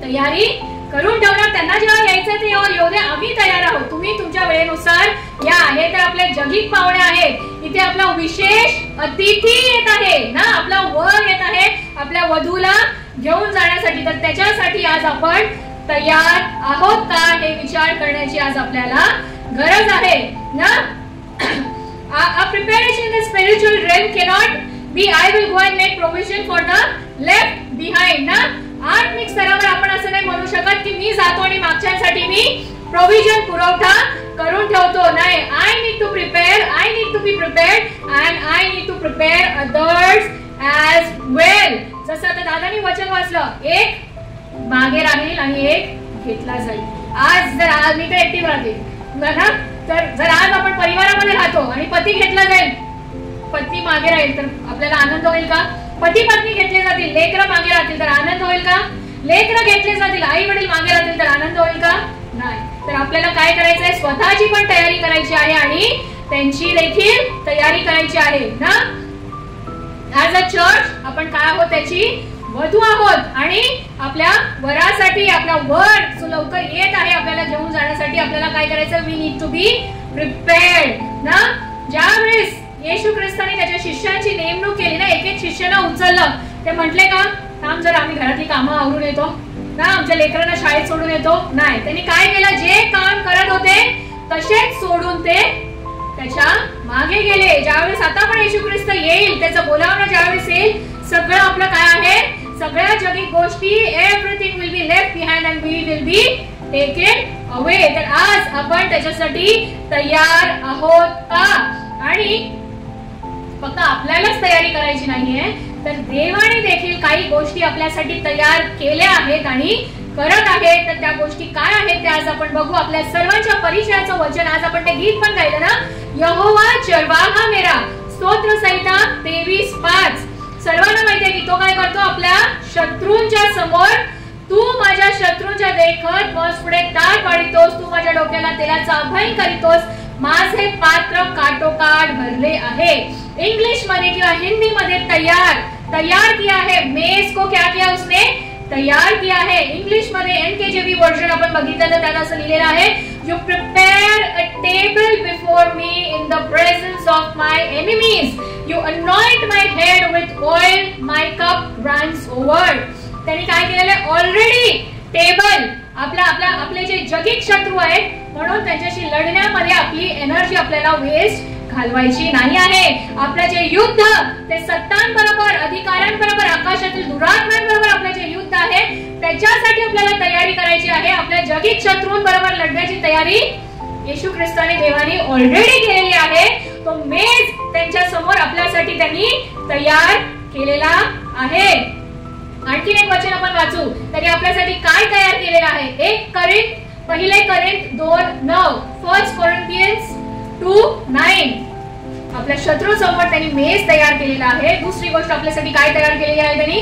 तयारी करून ठेवणार. त्यांना जेव्हा यायचं ते येऊ दे, आम्ही तयार आहोत, तुम्ही तुमच्या वेळेनुसार या. हे तर आपले जगिक पाहुणे आहेत. इथे आपला विशेष अतिथी येत आहे ना, आपला वर येत आहे आपल्या वधूला घेऊन जाण्यासाठी. तर त्याच्यासाठी आज आपण तयार आहोत का हे विचार करण्याची आज आपल्याला गरज आहे ना. A preparation in the spiritual realm cannot be I will go and make provision for the left behind ना. आत्मिक स्तरावर आपण असं नाही म्हणू शकत की मी जातो आणि मागच्यांसाठी मी प्रोव्हिजन, पुरवठा करून ठेवतो. नाही, I need to prepare, I need to be prepared and I need to prepare others as well. जसं आता दादानी वचन वाचलं, एक मागे राहील आणि एक घेतला जाईल. आज जर मी तर एकटी राहते ना, तर जर आज आपण परिवारामध्ये राहतो आणि पती घेतला जाईल, पती मागे राहील तर आपल्याला आनंद होईल का. पती पत्नी घेतले जातील, लेकरं मागे राहतील तर आनंद होईल का. लेकरं घेतले जातील, आई वडील मागे राहतील तर आनंद होईल का. नाही. तर आपल्याला काय करायचंय, स्वतःची पण तयारी करायची आहे आणि त्यांची देखील तयारी करायची आहे ना. ऍज अ चर्च आपण काय आहोत, त्याची वधू आहोत आणि आपल्या वरासाठी, आपला वर जो लवकर येत आहे आपल्याला घेऊन जाण्यासाठी आपल्याला काय करायचं, we need to be prepared ना. ज्यावेळेस येशू ख्रिस्ताने त्याच्या शिष्यांची नेमणूक केली ना, एक शिष्याला उचललं, ते म्हटले का थांब जर आम्ही घरातली कामं आवरून येतो ना, आमच्या लेकरांना शाळेत सोडून येतो. नाही, त्यांनी काय केलं, जे काम करत होते तसेच सोडून ते त्याच्या मागे गेले. ज्यावेळेस आता पण येशू ख्रिस्त येईल, त्याचं बोलावणं ज्यावेळेस येईल, सगळं आपलं काय आहे, सगळ्या जगी गोष्टी, everything will be left behind and we will be take it away. तर आज आपण त्याच्यासाठी तयार आहोत का? आणि फक्त आपल्यालाच तयारी करायची नाहीये, तर देवाने देखील काही गोष्टी आपल्यासाठी तयार केल्या आहेत आणि करत आहेत. तर त्या गोष्टी काय आहेत ते आज आपण बघू. आपल्या सर्वांच्या परिचयाचं वचन, आज आपण ते गीत पण गायलं ना, यहोवा चरवाहा मेरा, स्तोत्र संहिता 23:5. सर्वांना माहिती आहे की तो काय करतो? आपल्या शत्रूंच्या समोर, तू माझ्या शत्रूंच्या देखत मग पुढे ताट वाढितोस, तू माझ्या डोक्याला तेलाचा अभय करीतोस, माझे पात्र काटोकाट भरले आहे. इंग्लिश मध्ये किंवा हिंदी मध्ये तयार किया है. मेज को क्या किया उसने? तयार किया है. इंग्लिश मध्ये एनकेजेवी वर्जन आपण बघितलं तर त्यात असं लिहिलेलं आहे, you prepare a table before me in the presence of my enemies, you anoint my head with oil, my cup runs over. त्यांनी काय केलेलं आहे? ऑलरेडी टेबल, आपले जे जगिक शत्रू आहेत, म्हणून त्यांच्याशी लढण्यामध्ये आपली एनर्जी आपल्याला वेस्ट घालवायची नाही आहे. आपलं जे युद्ध ते सत्तांबरोबर, अधिकाऱ्यांबरोबर, आकाशातील दुरात्म्यांबरोबर आपलं जे युद्ध आहे त्याच्यासाठी आपल्याला तयारी करायची आहे. आपल्या जगिक शत्रूंबरोबर लढण्याची तयारी येशू ख्रिस्ताने, देवाने ऑलरेडी केलेली आहे. तो मेज त्यांच्या समोर आपल्यासाठी त्यांनी तयार केलेला आहे. आणखीन एक वचन आपण वाचू. त्यांनी आपल्यासाठी काय तयार केलेलं आहे? 1 कोरिंथ 2:9, 1 Corinthians 2:9. आपल्या शत्रू समोर त्यांनी मेज तयार केलेला आहे. दुसरी गोष्ट आपल्यासाठी काय तयार केलेली आहे? त्यांनी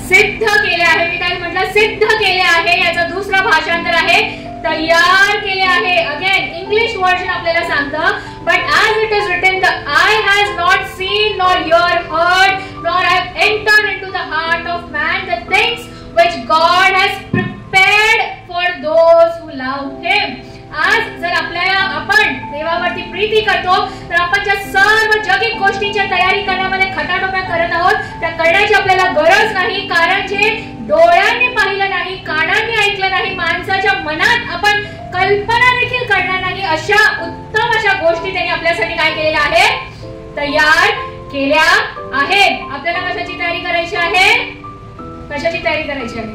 सिद्ध केले आहे. मी काय म्हटलं? सिद्ध केले आहे. याचं दुसरं भाषांतर आहे तयार केले आहे. अगेन इंग्लिश वर्जन आपल्याला सांगतं, but as it is written, the eye has not seen nor ear heard nor have entered into the heart of man the things which God has prepared for those who love him. आज जर आपण देवावरती प्रीती करतो तर आपण ज्या सर्व जगिक गोष्टींच्या तयारी करण्यामध्ये खटाटोप्या करत आहोत त्या करण्याची आपल्याला गरज नाही. कारण जे डोळ्यांनी पाहिलं नाही, कानांनी ऐकलं नाही, माणसाच्या मनात आपण कल्पना देखील करणार नाही, अशा उत्तम अशा गोष्टी त्यांनी आपल्यासाठी काय केलेल्या आहे? तयार केल्या आहेत. आपल्याला कशाची तयारी करायची आहे? कशाची तयारी करायची आहे?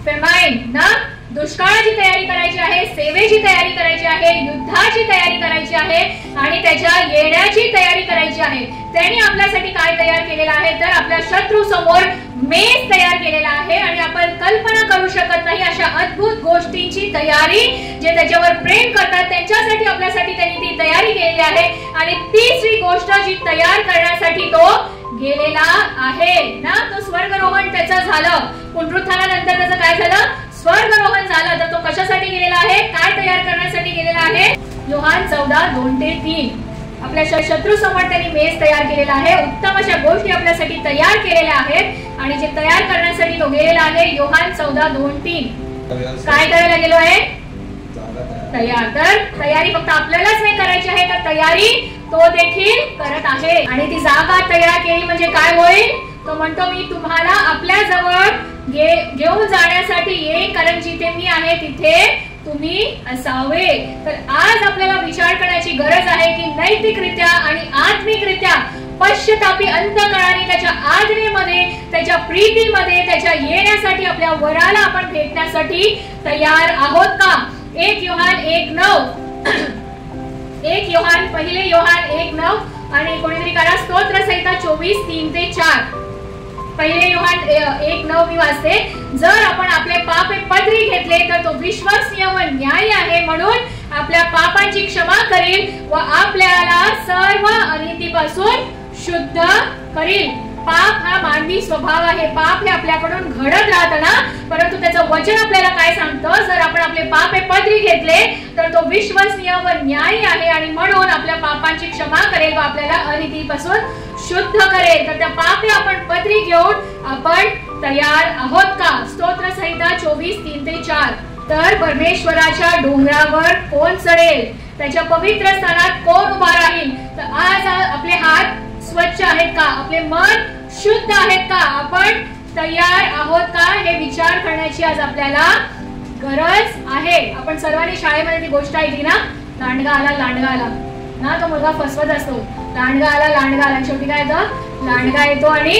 फेमाईन ना, दुष्काळाची तयारी करायची आहे, सेवेची तयारी करायची आहे, युद्धाची तयारी करायची आहे आणि त्याच्या येण्याची तयारी करायची आहे. त्यांनी आपल्यासाठी काय तयार केलेलं आहे? तर आपल्या शत्रू समोर मेज तयार केलेला आहे आणि आपण कल्पना करू शकत नाही अशा अद्भुत गोष्टींची तयारी, जे त्याच्यावर प्रेम करतात त्यांच्यासाठी आपल्यासाठी त्यांनी ती तयारी केलेली आहे. आणि तिसरी गोष्ट जी तयार करण्यासाठी तो गेलेला आहे ना, तो स्वर्गरोहण त्याचं झालं. पुनरुत्थानानंतर त्याचं काय झालं? स्वर्गरोहण झालं. तर तो कशासाठी गेलेला आहे? काय तयार करण्यासाठी गेलेला आहे? योहान 14:2-3. आपल्या शत्रू समोर त्यांनी मेज तयार केलेला आहे. उत्तम अशा गोष्टी आपल्यासाठी तयार केलेल्या आहेत आणि जे तयार करण्यासाठी तो गेलेला आहे. योहान 14:2-3. काय करायला गेलो आहे? तयार. तर तयारी फक्त आपल्यालाच नाही करायची आहे, तर तयारी तो देखील करत आहे. आणि ती जागा तयार केली म्हणजे काय होईल? तो म्हणतो मी तुम्हाला आपल्या जवळ घेऊन जाण्यासाठी येईन, कारण जिथे मी आहे तिथे तुम्ही असावे. तर आज आपल्याला विचार करण्याची गरज आहे की नैतिकरित्या आणि आत्मिकरित्या पश्चातापी अंतःकरणाने त्याच्या आदरेमध्ये, त्याच्या प्रीतीमध्ये, त्याच्या येण्यासाठी, आपल्या वराला आपण भेटण्यासाठी तयार आहोत का? 1 योहान 1:9 आणि कोणीतरी करा स्तोत्र संहिता 24:3-4. 1 योहान 1:9 मी वाचते. जर आपण आपले पाप पदरी घेतले तर तो विश्वसनीय व न्यायी आहे, म्हणून आपल्या पापांची क्षमा करील व आपल्याला सर्व अनितीपासून शुद्ध करील. पाप हा मानवी स्वभाव आहे. पाप हे आपल्याकडून घडत राहतं ना, परंतु त्याचं वचन आपल्याला काय सांगतं? जर आपण आपले पाप पदरी घेतले तर तो विश्वसनीय व न्यायी आहे आणि म्हणून आपल्या पापांची क्षमा करेल व आपल्याला अनितीपासून शुद्ध करेल. तर त्या पापे आपण पदरी घेऊन आपण तयार आहोत का? स्तोत्र संहिता 24:3-4. तर परमेश्वराच्या डोंगरावर कोण चढेल? त्याच्या पवित्र स्थानात कोण उभा राहील? तर आज आपले हात स्वच्छ आहेत का? आपले मन शुद्ध आहेत का? आपण तयार आहोत का? हे विचार करण्याची आज आपल्याला गरज आहे. आपण सर्वांनी शाळेमध्ये ती गोष्ट ऐकली ना, लांडगा आला ना, तो मुलगा फसवत असतो. लांडगा आला शेवटी काय येतं? लांडगा येतो आणि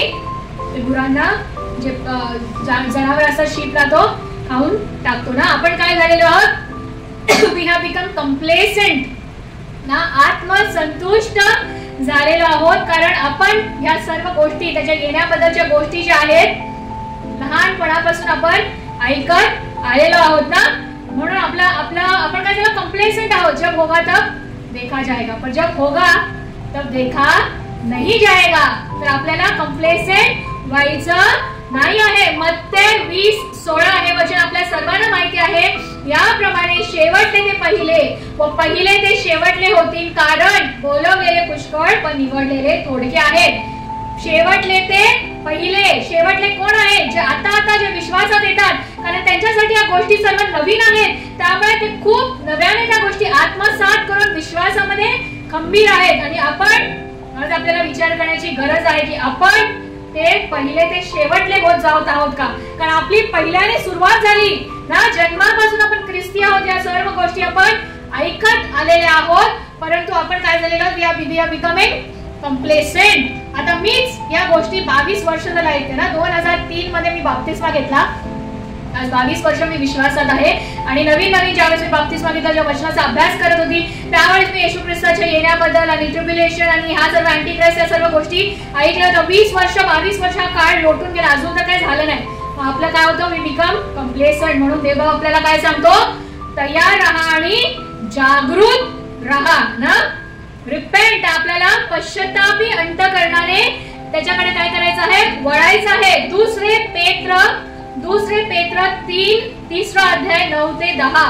गुरांना, जे जनावर असं शीप राहतो खाऊन टाकतो ना. आपण काय झालेलो आहोत, वी हॅव बिकम कम्प्लेसेंट ना, आत्मसंतुष्ट झालेलो आहोत. कारण आपण ह्या सर्व गोष्टी, त्याच्या येण्याबद्दलच्या गोष्टी ज्या आहेत लहानपणापासून आपण ऐकत आलेलो आहोत ना. म्हणून आपण काय झालं, कम्प्लेसेंट आहोत. जब होगा तब देखा जाएगा, पर जब होगा तब देखा नहीं जाएगा. तर आपल्याला कम्प्लेसेंट व्हायचं नाही आहे. मत्ते 20:16 हे वचन आपल्या सर्वांना माहिती आहे. याप्रमाणे शेवटले ते पहिले व पहिले ते शेवटले होतील, कारण बोलवलेले पुष्कळ पण निवडलेले थोडके आहेत. शेवटले ते पहिले, शेवटले कोण आहे, जे आता जे विश्वासात येतात, कारण त्यांच्यासाठी या गोष्टी सर्व नवीन आहेत. त्यामुळे ते खूप नव्याने त्या गोष्टी आत्मसात करून विश्वासामध्ये खंबीर आहेत. आणि आपण आज आपल्याला विचार करण्याची गरज आहे की आपण ते पहिले ते शेवटले होत जात आहोत का. कारण आपली पहिल्याने सुरुवात झाली ना, जन्मापासून आपण ख्रिस्ती आहोत. या सर्व गोष्टी आपण ऐकत आलेले आहोत, परंतु आपण काय झालेलो, वी आर बिकमिंग कम्प्लेसेंट. आता मीच या गोष्टी 22 वर्ष झाला ऐकते ना. 2003 मध्ये मी बाप्तिस्मा घेतला. आज 22 वर्ष मी विश्वासात आहे. आणि नवीन ज्यावेळेस मी बाप्तिस्मा घेतला, ज्या वचनाचा अभ्यास करत होती, त्यावेळेस मी येशू ख्रिस्ताच्या येण्याबद्दल आणि ट्रिब्युलेशन आणि ह्या सर्व अँटिक्राइस्ट या सर्व गोष्टी ऐकल्या होत्या. 22 वर्ष हा काळ लोटून गेला, अजून तर काही झालं नाही. आपलं काय होतं, वी बिकम कम्प्लेसेंट. म्हणून देव आपल्याला काय सांगतो, तयार राहा आणि जागृत राहा ना. रिपेंट, आपल्याला पश्चातापी अंतःकरणाने त्याच्याकडे काय करायचं आहे, वळायचं आहे. दुसरे पेत्र 3:3 अध्याय 9 ते 10.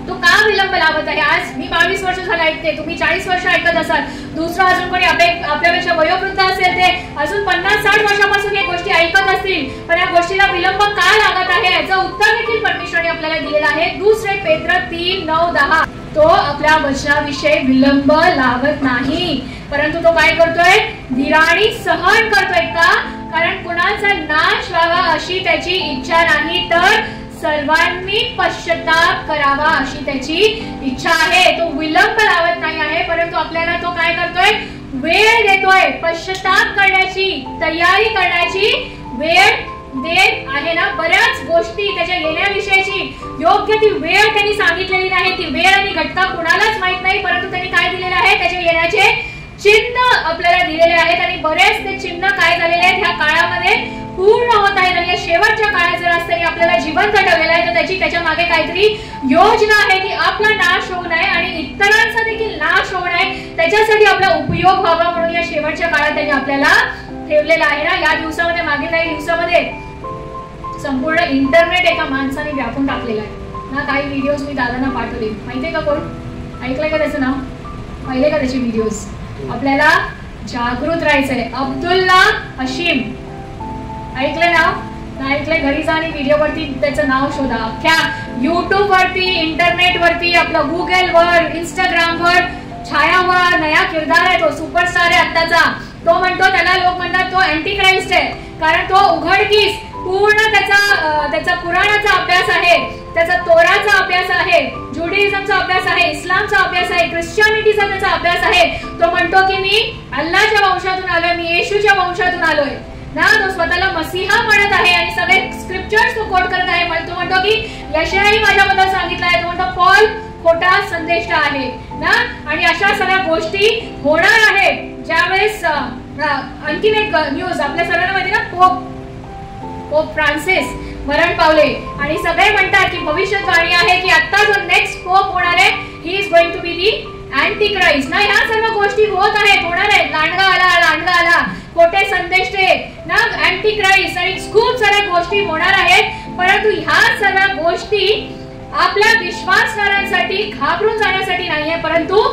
तो का विलंब लावत आहे. आज मी 22 वर्ष झाला ऐकते, तुम्ही 40 वर्ष ऐकत असाल. दुसरा अजून कोणी आपल्यापेक्षा वयोवृद्ध असेल ते अजून 50-60 वर्षापासून या गोष्टी ऐकत असतील. पण या गोष्टीला विलंब का लागत आहे याचं उत्तर देखील परमेश्वराने आपल्याला दिलेलं आहे. दुसरे पेत्र 3:9-10. तो आपल्या वचनाविषयी विलंब लावत नाही, परंतु तो काय करतोय, धीराने सहन करतोय. का, कारण कुणाचा नाश व्हावा अशी त्याची इच्छा नाही, तर सर्वांनी पश्चाताप करावा अशी त्याची इच्छा आहे. तो विलंब लावत नाही आहे, परंतु आपल्याला तो काय करतोय, वेळ देतोय. पश्चाताप करण्याची, तयारी करण्याची वेळ देत आहे ना. बऱ्याच गोष्टी त्याच्या येण्याविषयीची योग्य ती वेळ त्यांनी सांगितलेली नाही. ती वेळ आणि घटका कुणालाच माहित नाही, परंतु त्यांनी काय दिलेले आहे, त्याच्या येण्याचे चिन्ह आपल्याला दिलेले आहेत. आणि बरेच ते चिन्ह काय झालेले आहेत, ह्या काळामध्ये पूर्ण होत आहेत. आणि या शेवटच्या काळात जर असताना आपल्याला जिवंत ठेवलेलं आहे, तर त्याच्या मागे काहीतरी योजना आहे की आपला नाश होऊ नये आणि इतरांचा देखील नाश होऊ नये, त्याच्यासाठी आपला उपयोग व्हावा. म्हणून या शेवटच्या काळात त्यांनी आपल्याला ठेवलेला आहे ना. या दिवसामध्ये, मागील काही दिवसामध्ये संपूर्ण इंटरनेट एका माणसाने व्यापून टाकलेला आहे ना. काही व्हिडिओज मी दादांना पाठवले, माहितीये का, कोण ऐकलंय का त्याचं नाव, पाहिले का त्याचे व्हिडिओज. आपल्याला जागृत राहायचंय. अब्दुल्ला हशीम, ऐकलंय नाव, नाही ऐकलंय, घरी जा आणि व्हिडिओ वरती त्याचं नाव शोधा. अख्ख्या युट्यूब वरती, इंटरनेट वरती, आपलं गुगल वर, इंस्टाग्राम वर छायावर नया किरदार आहे. तो सुपरस्टार आहे आत्ताचा. तो म्हणतो, त्याला लोक म्हणतात तो अँटिक्राइस्ट आहे, कारण तो उघडकीस पूर्ण त्याचा कुराणाचा अभ्यास आहे, त्याचा तोराचा अभ्यास आहे, जुडिझमचा अभ्यास आहे, इस्लामचा अभ्यास आहे, ख्रिश्चनिटीचा त्याचा अभ्यास आहे. तो म्हणतो की मी अल्लाच्या वंशातून आलोय, मी येशूच्या वंशातून आलोय ना. तो स्वतःला मसीहा म्हणत आहे आणि सगळे स्क्रिप्चर्स तो कोट करत आहे. तो म्हणतो की यशायाही माझ्याबद्दल सांगितलं आहे. तो म्हणतो पॉल खोटा संदेष्टा आहे ना. आणि अशा सगळ्या गोष्टी होणार आहेत. ज्यावेळेस आणखीन एक न्यूज आपल्या सगळ्यांना माहिती ना, पोप फ्रान्सिस मरण पावले आणि सगळे म्हणतात की भविष्यवाणी आहे की आता जो नेक्स्ट पोप होणार आहे, he is going to be the antichrist ना. ह्या सर्व गोष्टी होत आहेत, होणार आहेत. लांडगा आला, खोटे संदेष्टे ना, अँटिक्राइस्ट आणि खूप साऱ्या गोष्टी होणार आहेत. परंतु ह्या सर्व गोष्टी आपल्या विश्वासणाऱ्यांसाठी घाबरून जाण्यासाठी नाहीये, परंतु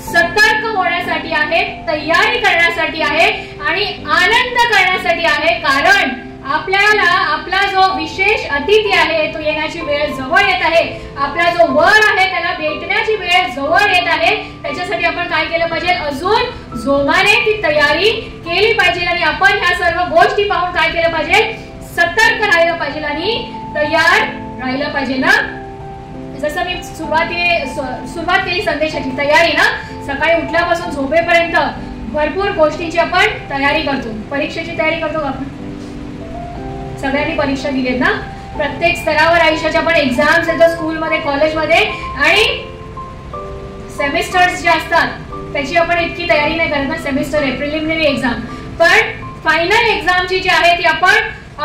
सतर्क होण्यासाठी आहे, तयारी करण्यासाठी आहे आणि आनंद करण्यासाठी आहे. कारण आपल्याला आपला जो विशेष अतिथी आहे तो येण्याची वेळ जवळ येत आहे. आपला जो वर आहे त्याला भेटण्याची वेळ जवळ येत आहे. त्याच्यासाठी आपण काय केलं पाहिजे, अजून जोमाने ती तयारी केली पाहिजे. आणि आपण ह्या सर्व गोष्टी पाहून काय केलं पाहिजे, सतर्क राहिलं पाहिजे आणि तयार राहिलं पाहिजे ना. जसं मी सुरुवात केली संदेशाची तयारी ना, सकाळी उठल्यापासून झोपेपर्यंत भरपूर गोष्टींची आपण तयारी करतो. परीक्षेची तयारी करतो आपण, सगळ्यांनी परीक्षा दिलीत ना. प्रत्येक स्तरावर आयुष्याच्या पण एक्झाम्स येतात, स्कूलमध्ये, कॉलेजमध्ये, आणि सेमिस्टर्स जे असतात त्याची आपण इतकी तयारी नाही करत ना. सेमिस्टर आहे, प्रिलिमिनरी एक्झाम, पण फायनल एक्झामची जी आहे ती आपण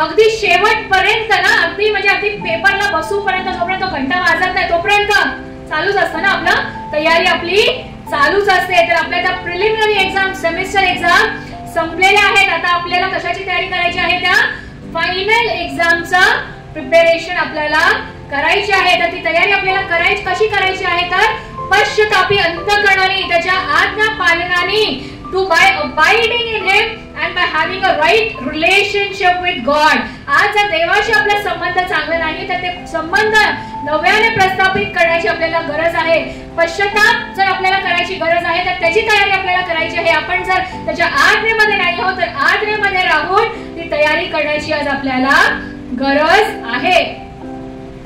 अगदी शेवटपर्यंत ना, अगदी म्हणजे अगदी पेपरला बसूपर्यंत, जोपर्यंत घंटा वाजत नाही तोपर्यंत चालूच असतं ना आपलं, तयारी आपली चालूच असते. तर आपल्या त्या प्रिलिमिनरी एक्झाम, सेमिस्टर एक्झाम संपलेल्या आहेत. आता आपल्याला कशाची तयारी करायची आहे? त्या फायनल एक्झामचं प्रिपरेशन आपल्याला करायची आहे. तर ती तयारी आपल्याला कशी करायची आहे? तर पश्चातापी अंतःकरणाने, त्याच्या आज्ञा पालनाने, to by abiding in him and by having a right relationship with God. आज जर देवाशी आपला संबंध चांगला नाही तर ते संबंध नव्याने प्रस्थापित करण्याची आपल्याला गरज आहे. पश्चाताप जर आपल्याला करायची गरज आहे तर त्याची तयारी आपल्याला करायची आहे. आपण जर त्याच्या आज्ञेमध्ये नाही आहोत तर आज्ञेमध्ये राहून ती तयारी करण्याची आज आपल्याला गरज आहे.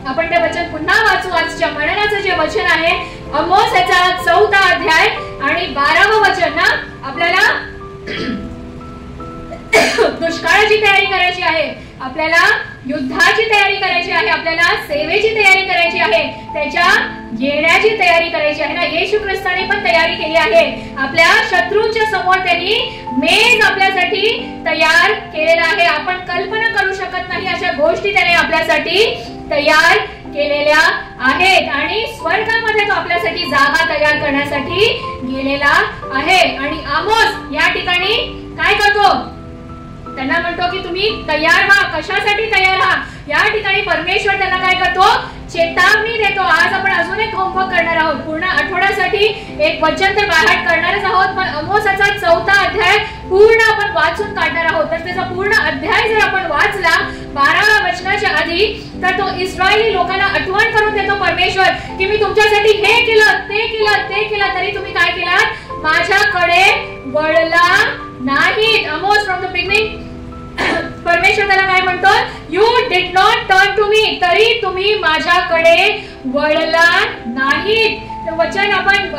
आपण ते वचन पुन्हा वाचू. आजच्या मननाचं जे वचन आहे आमोस याचा 4था अध्याय आणि 12वं वचन ना. आपल्याला दुष्काळाची तयारी करायची आहे, आपल्याला युद्धाची तयारी करायची आहे, आपल्याला सेवेची तयारी करायची आहे, त्याच्या येण्याची तयारी करायची आहे ना. येशू ख्रिस्ताने पण तयारी केली आहे. आपल्या शत्रूंच्या समोर त्यांनी मेज आपल्यासाठी तयार केलेला आहे. आपण कल्पना करू शकत नाही अशा गोष्टी त्याने आपल्यासाठी तयार केलेल्या आहेत. आणि स्वर्गामध्ये तो आपल्यासाठी जागा तयार करण्यासाठी गेलेला आहे. आणि आमोस या ठिकाणी काय करतो? त्यांना म्हणतो की तुम्ही तयार व्हा. कशासाठी तयार व्हा? या ठिकाणी परमेश्वर त्यांना काय करतो? चेतावणी देतो. आज आपण अजून एक होमवर्क करणार आहोत. पूर्ण आठवड्यासाठी एक वचन तर बाहेर करणारच आहोत, पण आमोसाचा 4था अध्याय पूर्ण आपण वाचून काढणार आहोत. तर त्याचा पूर्ण अध्याय जर आपण वाचला 12व्या वचनाच्या आधी, तर तो इस्रायली लोकांना आठवण करून देतो परमेश्वर की मी तुमच्यासाठी हे केलं, ते केलं, ते केलं, तरी तुम्ही काय केलात? माझ्याकडे वळला नाही. आमोस फ्रॉम द बिगिनिंग परमेश्वर त्याला काय म्हणतो? You did not turn to me, तरी तुम्ही माझ्याकडे वळला नाहीत. ते वचन आपण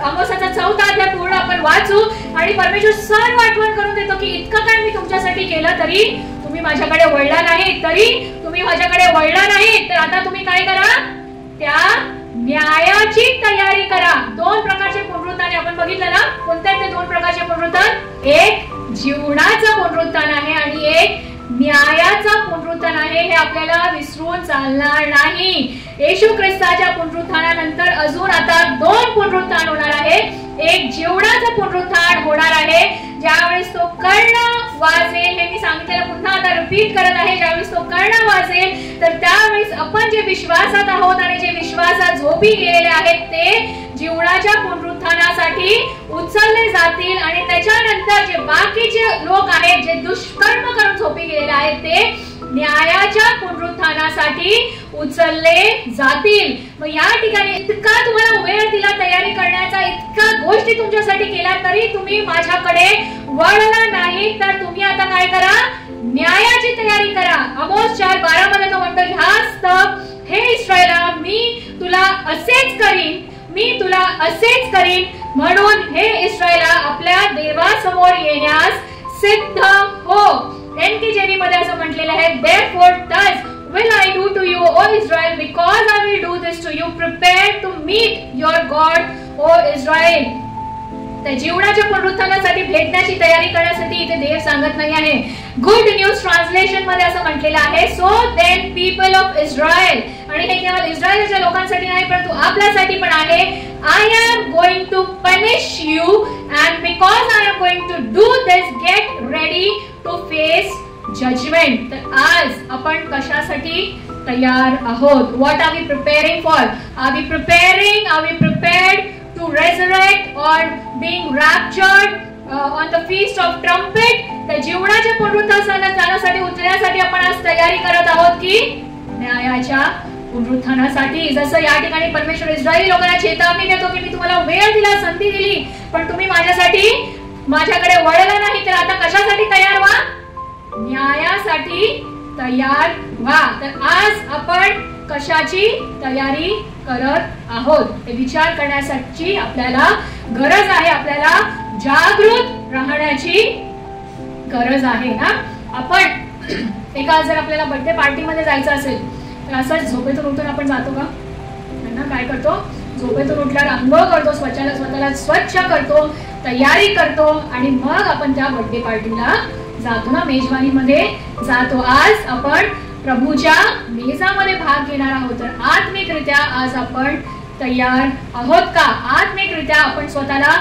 आमोसाचा 4था अध्याय पूर्ण आपण वाचू आणि परमेश्वर सर्व आठवण करून देतो की इतकं काय मी तुमच्यासाठी केलं तरी तुम्ही माझ्याकडे वळला नाही, तरी तुम्ही माझ्याकडे वळला नाही. तर आता तुम्ही काय करा? त्या न्यायाची तयारी करा. 2 प्रकारचे पुनरुत्थान आपण बघितलं ना. कोणते ते 2 प्रकारचे पुनरुत्थान? एक जीवनाचं पुनरुत्थान आहे आणि एक न्यायाचं पुनरुत्थान आहे. हे आपल्याला विसरून चालणार नाही. येशू ख्रिस्ताच्या पुनरुत्थानानंतर अजून आता 2 पुनरुत्थान होणार आहे. एक जीवनाचं पुनरुत्थान होणार आहे ज्यावेळेस तो कर्ण वाजेल. हे मी सांगितलेलं पुन्हा आता रिपीट करत आहे. ज्यावेळेस तो कर्ण वाजेल तर त्यावेळेस आपण जे विश्वासात आहोत आणि जे विश्वासात झोपी गेलेले आहेत ते जीवनाच्या पुनरुत्थानासाठी उचलले जातील. आणि त्याच्यानंतर जे बाकीचे लोक आहेत जे दुष्कर्म करून झोपी गेलेले आहेत ते न्यायाच्या पुनरुत्थानासाठी उचलले जातील. मग या ठिकाणी इतका तुम्हाला वेळ दिला तयारी करण्याचा, इतका गोष्टी तुमच्यासाठी केल्या तरी तुम्ही माझ्याकडे वळला नाही, तर तुम्ही आता काय करा? न्यायाची तयारी करा. आमोस 4:12 मध्ये तो म्हणतो ह्यास्तव हे इस्रायला मी तुला असेच करीन, मी तुला असेच करीन. म्हणून हे इस्रायला आपल्या देवासमोर येण्यास सिद्ध हो. NKJV मध्ये असं म्हटलेलं आहे therefore thus will I do to you O Israel because I will do this to you. Prepare to meet your God O Israel. त्या जीवनाच्या पुनरुत्थानासाठी भेटण्याची तयारी करण्यासाठी इथे देव सांगत नाही आहे. गुड न्यूज ट्रान्सलेशन मध्ये असं म्हटलेलं आहे so then people of Israel. आणि हे केवळ इस्रायलच्या लोकांसाठी नाही परंतु आपल्यासाठी पण आहे. I am going to punish you and because I am going to do this get ready to face judgment. तर आज आपण कशासाठी तयार आहोत? What are we preparing for? Are we preparing? Are we prepared to resurrect or being raptured on the feast of trumpet? तर जीवनाच्या पुनरुत्थानात जाण्यासाठी उतरण्यासाठी आपण आज तयारी करत आहोत की न्यायाच्या पुनरुत्थानासाठी? जसं या ठिकाणी परमेश्वर इस्रायली लोकांना चेतावणी देतो की मी तुम्हाला वेळ दिला, संधी दिली, पण तुम्ही माझ्याकडे वळला नाही, तर आता कशासाठी तयार व्हा? न्यायासाठी तयार व्हा. तर आज आपण कशाची तयारी करत आहोत ते विचार करण्यासाठी आपल्याला गरज आहे. आपल्याला जागृत राहण्याची गरज आहे ना. आपण एका जर आपल्याला बर्थडे पार्टीमध्ये जायचं असेल तर असंच झोपेतून उठून आपण जातो का? ना, काय करतो? झोपेतून उठल्यावर आंघोळ करतो, स्वतःला स्वच्छ करतो, तयारी करतो आणि मग आपण त्या बर्थडे पार्टीला जातो ना, मेजवानीमध्ये जातो. आज आपण प्रभूच्या मेजामध्ये भाग घेणार आहोत. तर आत्मिकरित्या आज आपण तयार आहोत का? आत्मिकरित्या आपण स्वतःला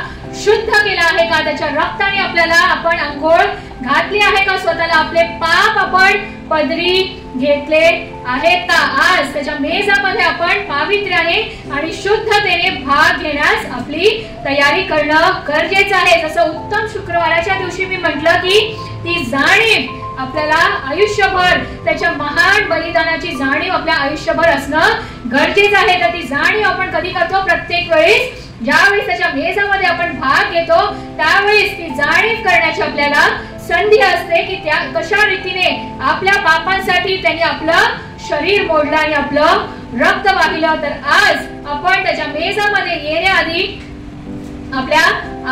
शुद्ध केलं आहे का? त्याच्या रक्ताने आपल्याला आपण अंघोळ घातली आहे का? स्वतःला आपले पाप आपण पदरी घेतले आहेत का? आज त्याच्या मेजामध्ये आपण पावित्र्याने आणि शुद्धतेने भाग घेण्यास आपली तयारी करणं गरजेचं आहे. जसं उत्तम शुक्रवाराच्या दिवशी मी म्हटलं की ती जाणीव आपल्याला आयुष्यभर, त्याच्या महान बलिदानाची जाणीव आपल्या आयुष्यभर असणं गरजेचं आहे. तर ती जाणीव आपण कधी करतो? प्रत्येक वेळेस ज्यावेळेस त्याच्या मेजामध्ये आपण भाग घेतो त्यावेळेस ती जाणीव करण्याची आपल्याला संधी असते की त्या कशा रीतीने आपल्या पापांसाठी त्यांनी आपलं शरीर मोडलं आणि आपलं रक्त वाहिलं. तर आज आपण त्याच्या मेजामध्ये येण्याआधी आपल्या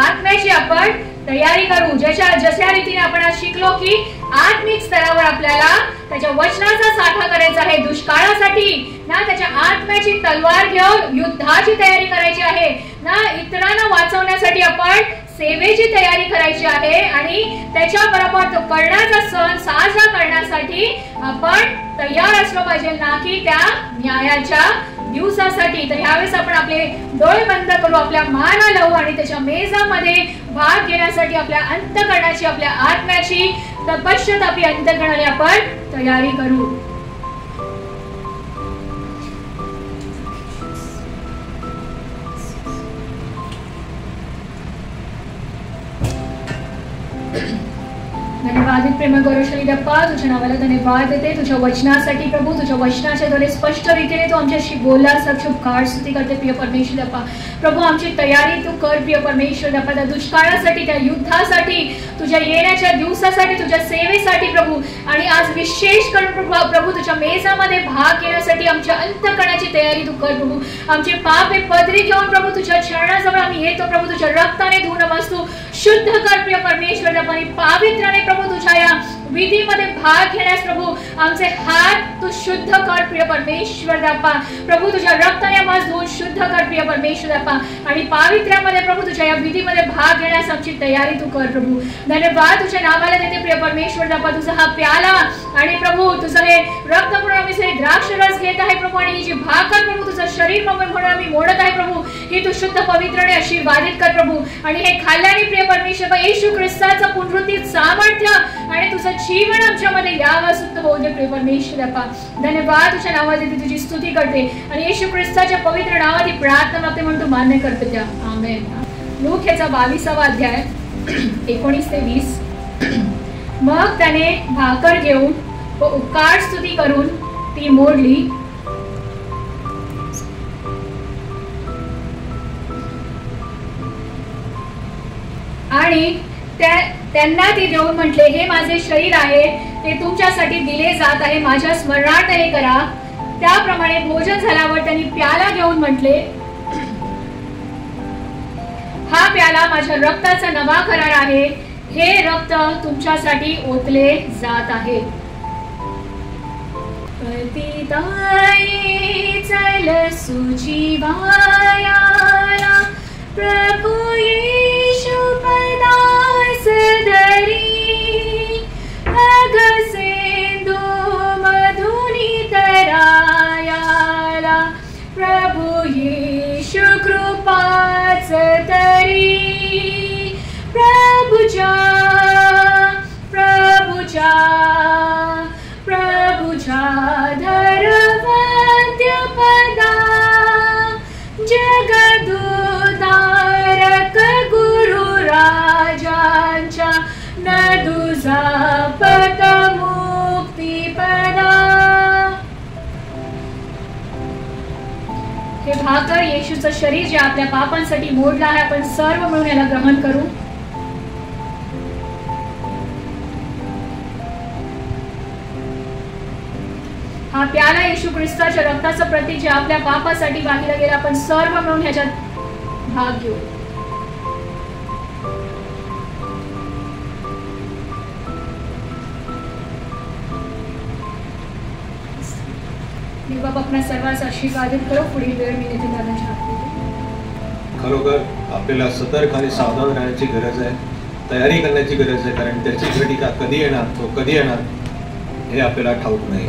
आत्म्याची आपण तयारी करू. जशा रीतीने आपण आज शिकलो की आत्मिक स्तरावर आपल्याला त्याच्या वचनाचा साठा करायचा आहे दुष्काळासाठी ना, त्याच्या आत्म्याची तलवार घेऊन युद्धाची तयारी करायची आहे ना, इतरांना वाचवण्यासाठी आपण सेवेची तयारी करायची आहे आणि त्याच्याबरोबर तो करण्याचा सण साजरा करण्यासाठी आपण तयार असलो पाहिजे, ना की त्या न्यायाच्या दिवसासाठी. तर यावेळेस आपण आपले डोळे बंद करू, आपल्या माना लावू आणि त्याच्या मेजामध्ये भाग घेण्यासाठी आपल्या अंतःकरणाची, आपल्या आत्म्याची तपश्चर्यापी अंतःकरणाने आपण तयारी करू. धन्यवाद प्रेम गौरवशाली देवा, तुझ्या नावाला धन्यवाद देते तुझ्या वचनासाठी प्रभू. तुझ्या वचनाच्या द्वारे स्पष्ट रीतीने तू आमच्याशी बोललास. शुभकार स्तुती करते प्रिय परमेश्वर देवा. प्रभू आमची तयारी तू कर प्रिय परमेश्वर देवा, त्या दुष्काळासाठी, त्या युद्धासाठी, तुझ्या येण्याच्या दिवसासाठी, तुझ्या सेवेसाठी प्रभू. आणि आज विशेष करून प्रभू तुझ्या मेजामध्ये भाग घेण्यासाठी आमच्या अंतःकरणाची तयारी तू कर प्रभू. आमचे पाप हे पदरी घेऊन प्रभू तुझ्या चरणाजवळ आम्ही येतो प्रभू. तुझ्या रक्ताने धुवून वस्तू शुद्ध कर प्रिय परमेश्वर देवा. पावित्र्याने प्रभू तुझ्या या विधीमध्ये भाग घेण्यास प्रभू आमचे हात तू शुद्ध कर प्रिय परमेश्वर देवा. प्रभू तुझ्या रक्ताने आम्हाला धुवून शुद्ध कर प्रिय परमेश्वर देवा. आणि पावित्र्यामध्ये प्रभू तुझ्या या विधीमध्ये भाग घेण्यास आमची तयारी तू कर प्रभू. धन्यवाद तुझ्या नावाला देते प्रिय परमेश्वर देवा. तुझा हा प्याला आणि प्रभू तुझं हे रक्त म्हणून आम्ही द्राक्ष रस घेत आहे प्रभू. आणि ही जी भाकर प्रभू तुझं शरीर म्हणून आम्ही मोडत आहे प्रभू, ही तू शुद्ध पवित्रने आशीर्वादित कर प्रभू. आणि हे खाल्ल्याने प्रिय परमेश्वर येशू ख्रिस्ताचं पुनरुत्थित सामर्थ्य आणि तुझं जीवन आमच्यामध्ये यावं सुद्धा होऊ दे प्रिय परमेश्वर देवा. धन्यवाद तुझ्या नावात तुझी स्तुती करते आणि येशू ख्रिस्ताच्या पवित्र नावात प्रार्थना मागते म्हणून तू मान्य करते त्या. आमेन. लूक याचा 22वा अध्याय 19 ते 20. मग त्याने भाकर घेऊन व उपकार स्तुती करून ती मोडली आणि त्यांना ती देऊन म्हटले, हे माझे शरीर आहे, ते तुमच्यासाठी दिले जात आहे, माझ्या स्मरणार्थ हे करा. त्याप्रमाणे भोजन झाल्यावर त्यांनी प्याला घेऊन म्हटले, हा प्याला माझ्या रक्ताचा नवा करार आहे, हे रक्त तुमच्यासाठी ओतले जात आहे. चल सुजीवायाला प्रभू येशू पदास धरी, अगसेंदू मधुनी तरायाला प्रभू येशू कृपाच तरी. प्रभुजा प्रभुजा प्रभुजा धरवंत्य पदा, जगदुधारक गुरु राजांच्या नदुजा पद मुक्ती पदा. हे भाकर येशूचं शरीर जे आपल्या पापांसाठी मोडलं आहे, आपण सर्व मिळून याला ग्रहण करू. हा प्याला येशू ख्रिस्ताच्या रक्ताचं प्रतीक जे आपल्या पापासाठी वाहिलं गेलं, आपण सर्व मिळून ह्याच्यात भाग घेऊ. मी बाप आपल्या सर्वांस आशीर्वादित करो. पुढील वेळ मी नितीन दादांच्या हातात देते. खरोखर आपल्याला सतर्क आणि सावधान राहण्याची गरज आहे, तयारी करण्याची गरज आहे, कारण त्याची घटिका कधी येणार, तो कधी येणार हे आपल्याला ठाऊक नाही.